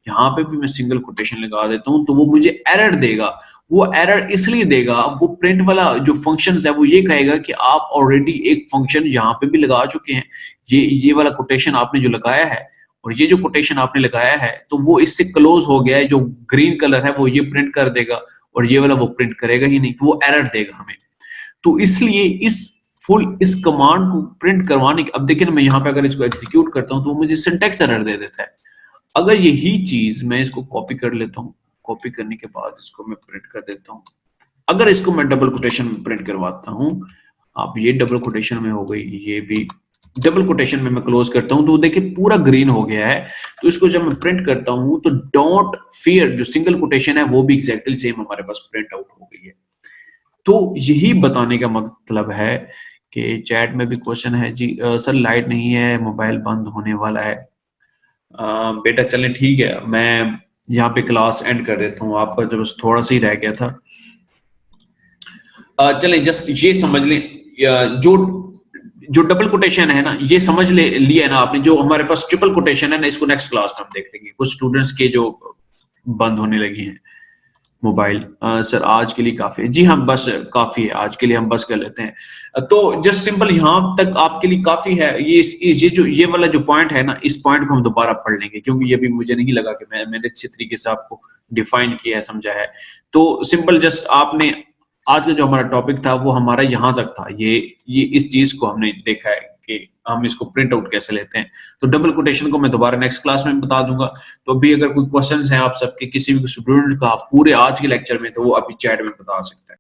यहाँ पे भी मैं सिंगल कोटेशन लगा देता हूँ, तो वो मुझे एरर देगा। वो एरर इसलिए देगा, वो प्रिंट वाला जो फंक्शन है वो ये कहेगा कि आप ऑलरेडी एक फंक्शन यहाँ पे भी लगा चुके हैं, ये वाला कोटेशन आपने जो लगाया है और ये जो कोटेशन आपने लगाया है तो वो इससे क्लोज हो गया है, जो ग्रीन कलर है वो ये प्रिंट कर देगा और ये वाला वो प्रिंट करेगा ही नहीं, तो वो एरर देगा हमें। तो इसलिए इस कमांड को प्रिंट करवाने के, अब देखिए ना मैं यहाँ पे अगर इसको एग्जीक्यूट करता हूँ तो मुझे सिंटैक्स एरर दे देता है। अगर यही चीज मैं इसको कॉपी कर लेता हूँ, कॉपी करने के बाद इसको मैं प्रिंट कर देता हूँ, अगर इसको मैं डबल कोटेशन में प्रिंट करवाता हूँ, अब ये डबल कोटेशन में हो गई, ये भी डबल कोटेशन में मैं क्लोज करता हूँ तो देखिए पूरा ग्रीन हो गया है। तो इसको जब मैं प्रिंट करता हूँ तो डोंट फियर जो सिंगल कोटेशन है वो भी एग्जैक्टली सेम हमारे पास प्रिंट आउट हो गई है। तो यही बताने का मतलब है कि चैट में भी क्वेश्चन है जी सर लाइट नहीं है, मोबाइल बंद होने वाला है। बेटा चलें ठीक है, मैं यहाँ पे क्लास एंड कर देता हूँ, आपका जो बस थोड़ा सा ही रह गया था। चलें जस्ट ये समझ लें, जो जो डबल कोटेशन है ना ये समझ लिया है ना आपने, जो हमारे पास ट्रिपल कोटेशन है ना इसको नेक्स्ट क्लास में हम देख लेंगे। कुछ स्टूडेंट्स के जो बंद होने लगी हैं मोबाइल, सर आज के लिए काफी है। जी हाँ बस काफी है, आज के लिए हम बस कर लेते हैं। तो जस्ट सिंपल यहाँ तक आपके लिए काफी है। ये जो ये वाला जो पॉइंट है ना, इस पॉइंट को हम दोबारा पढ़ लेंगे क्योंकि ये भी मुझे नहीं लगा कि मैंने अच्छे तरीके से आपको डिफाइन किया है, समझा है। तो सिंपल जस्ट आपने आज का जो हमारा टॉपिक था वो हमारा यहाँ तक था। ये इस चीज को हमने देखा है कि हम इसको प्रिंट आउट कैसे लेते हैं। तो डबल कोटेशन को मैं दोबारा नेक्स्ट क्लास में बता दूंगा। तो अभी अगर कोई क्वेश्चंस हैं आप सबके, किसी भी स्टूडेंट का पूरे आज के लेक्चर में, तो वो अभी चैट में बता सकते हैं।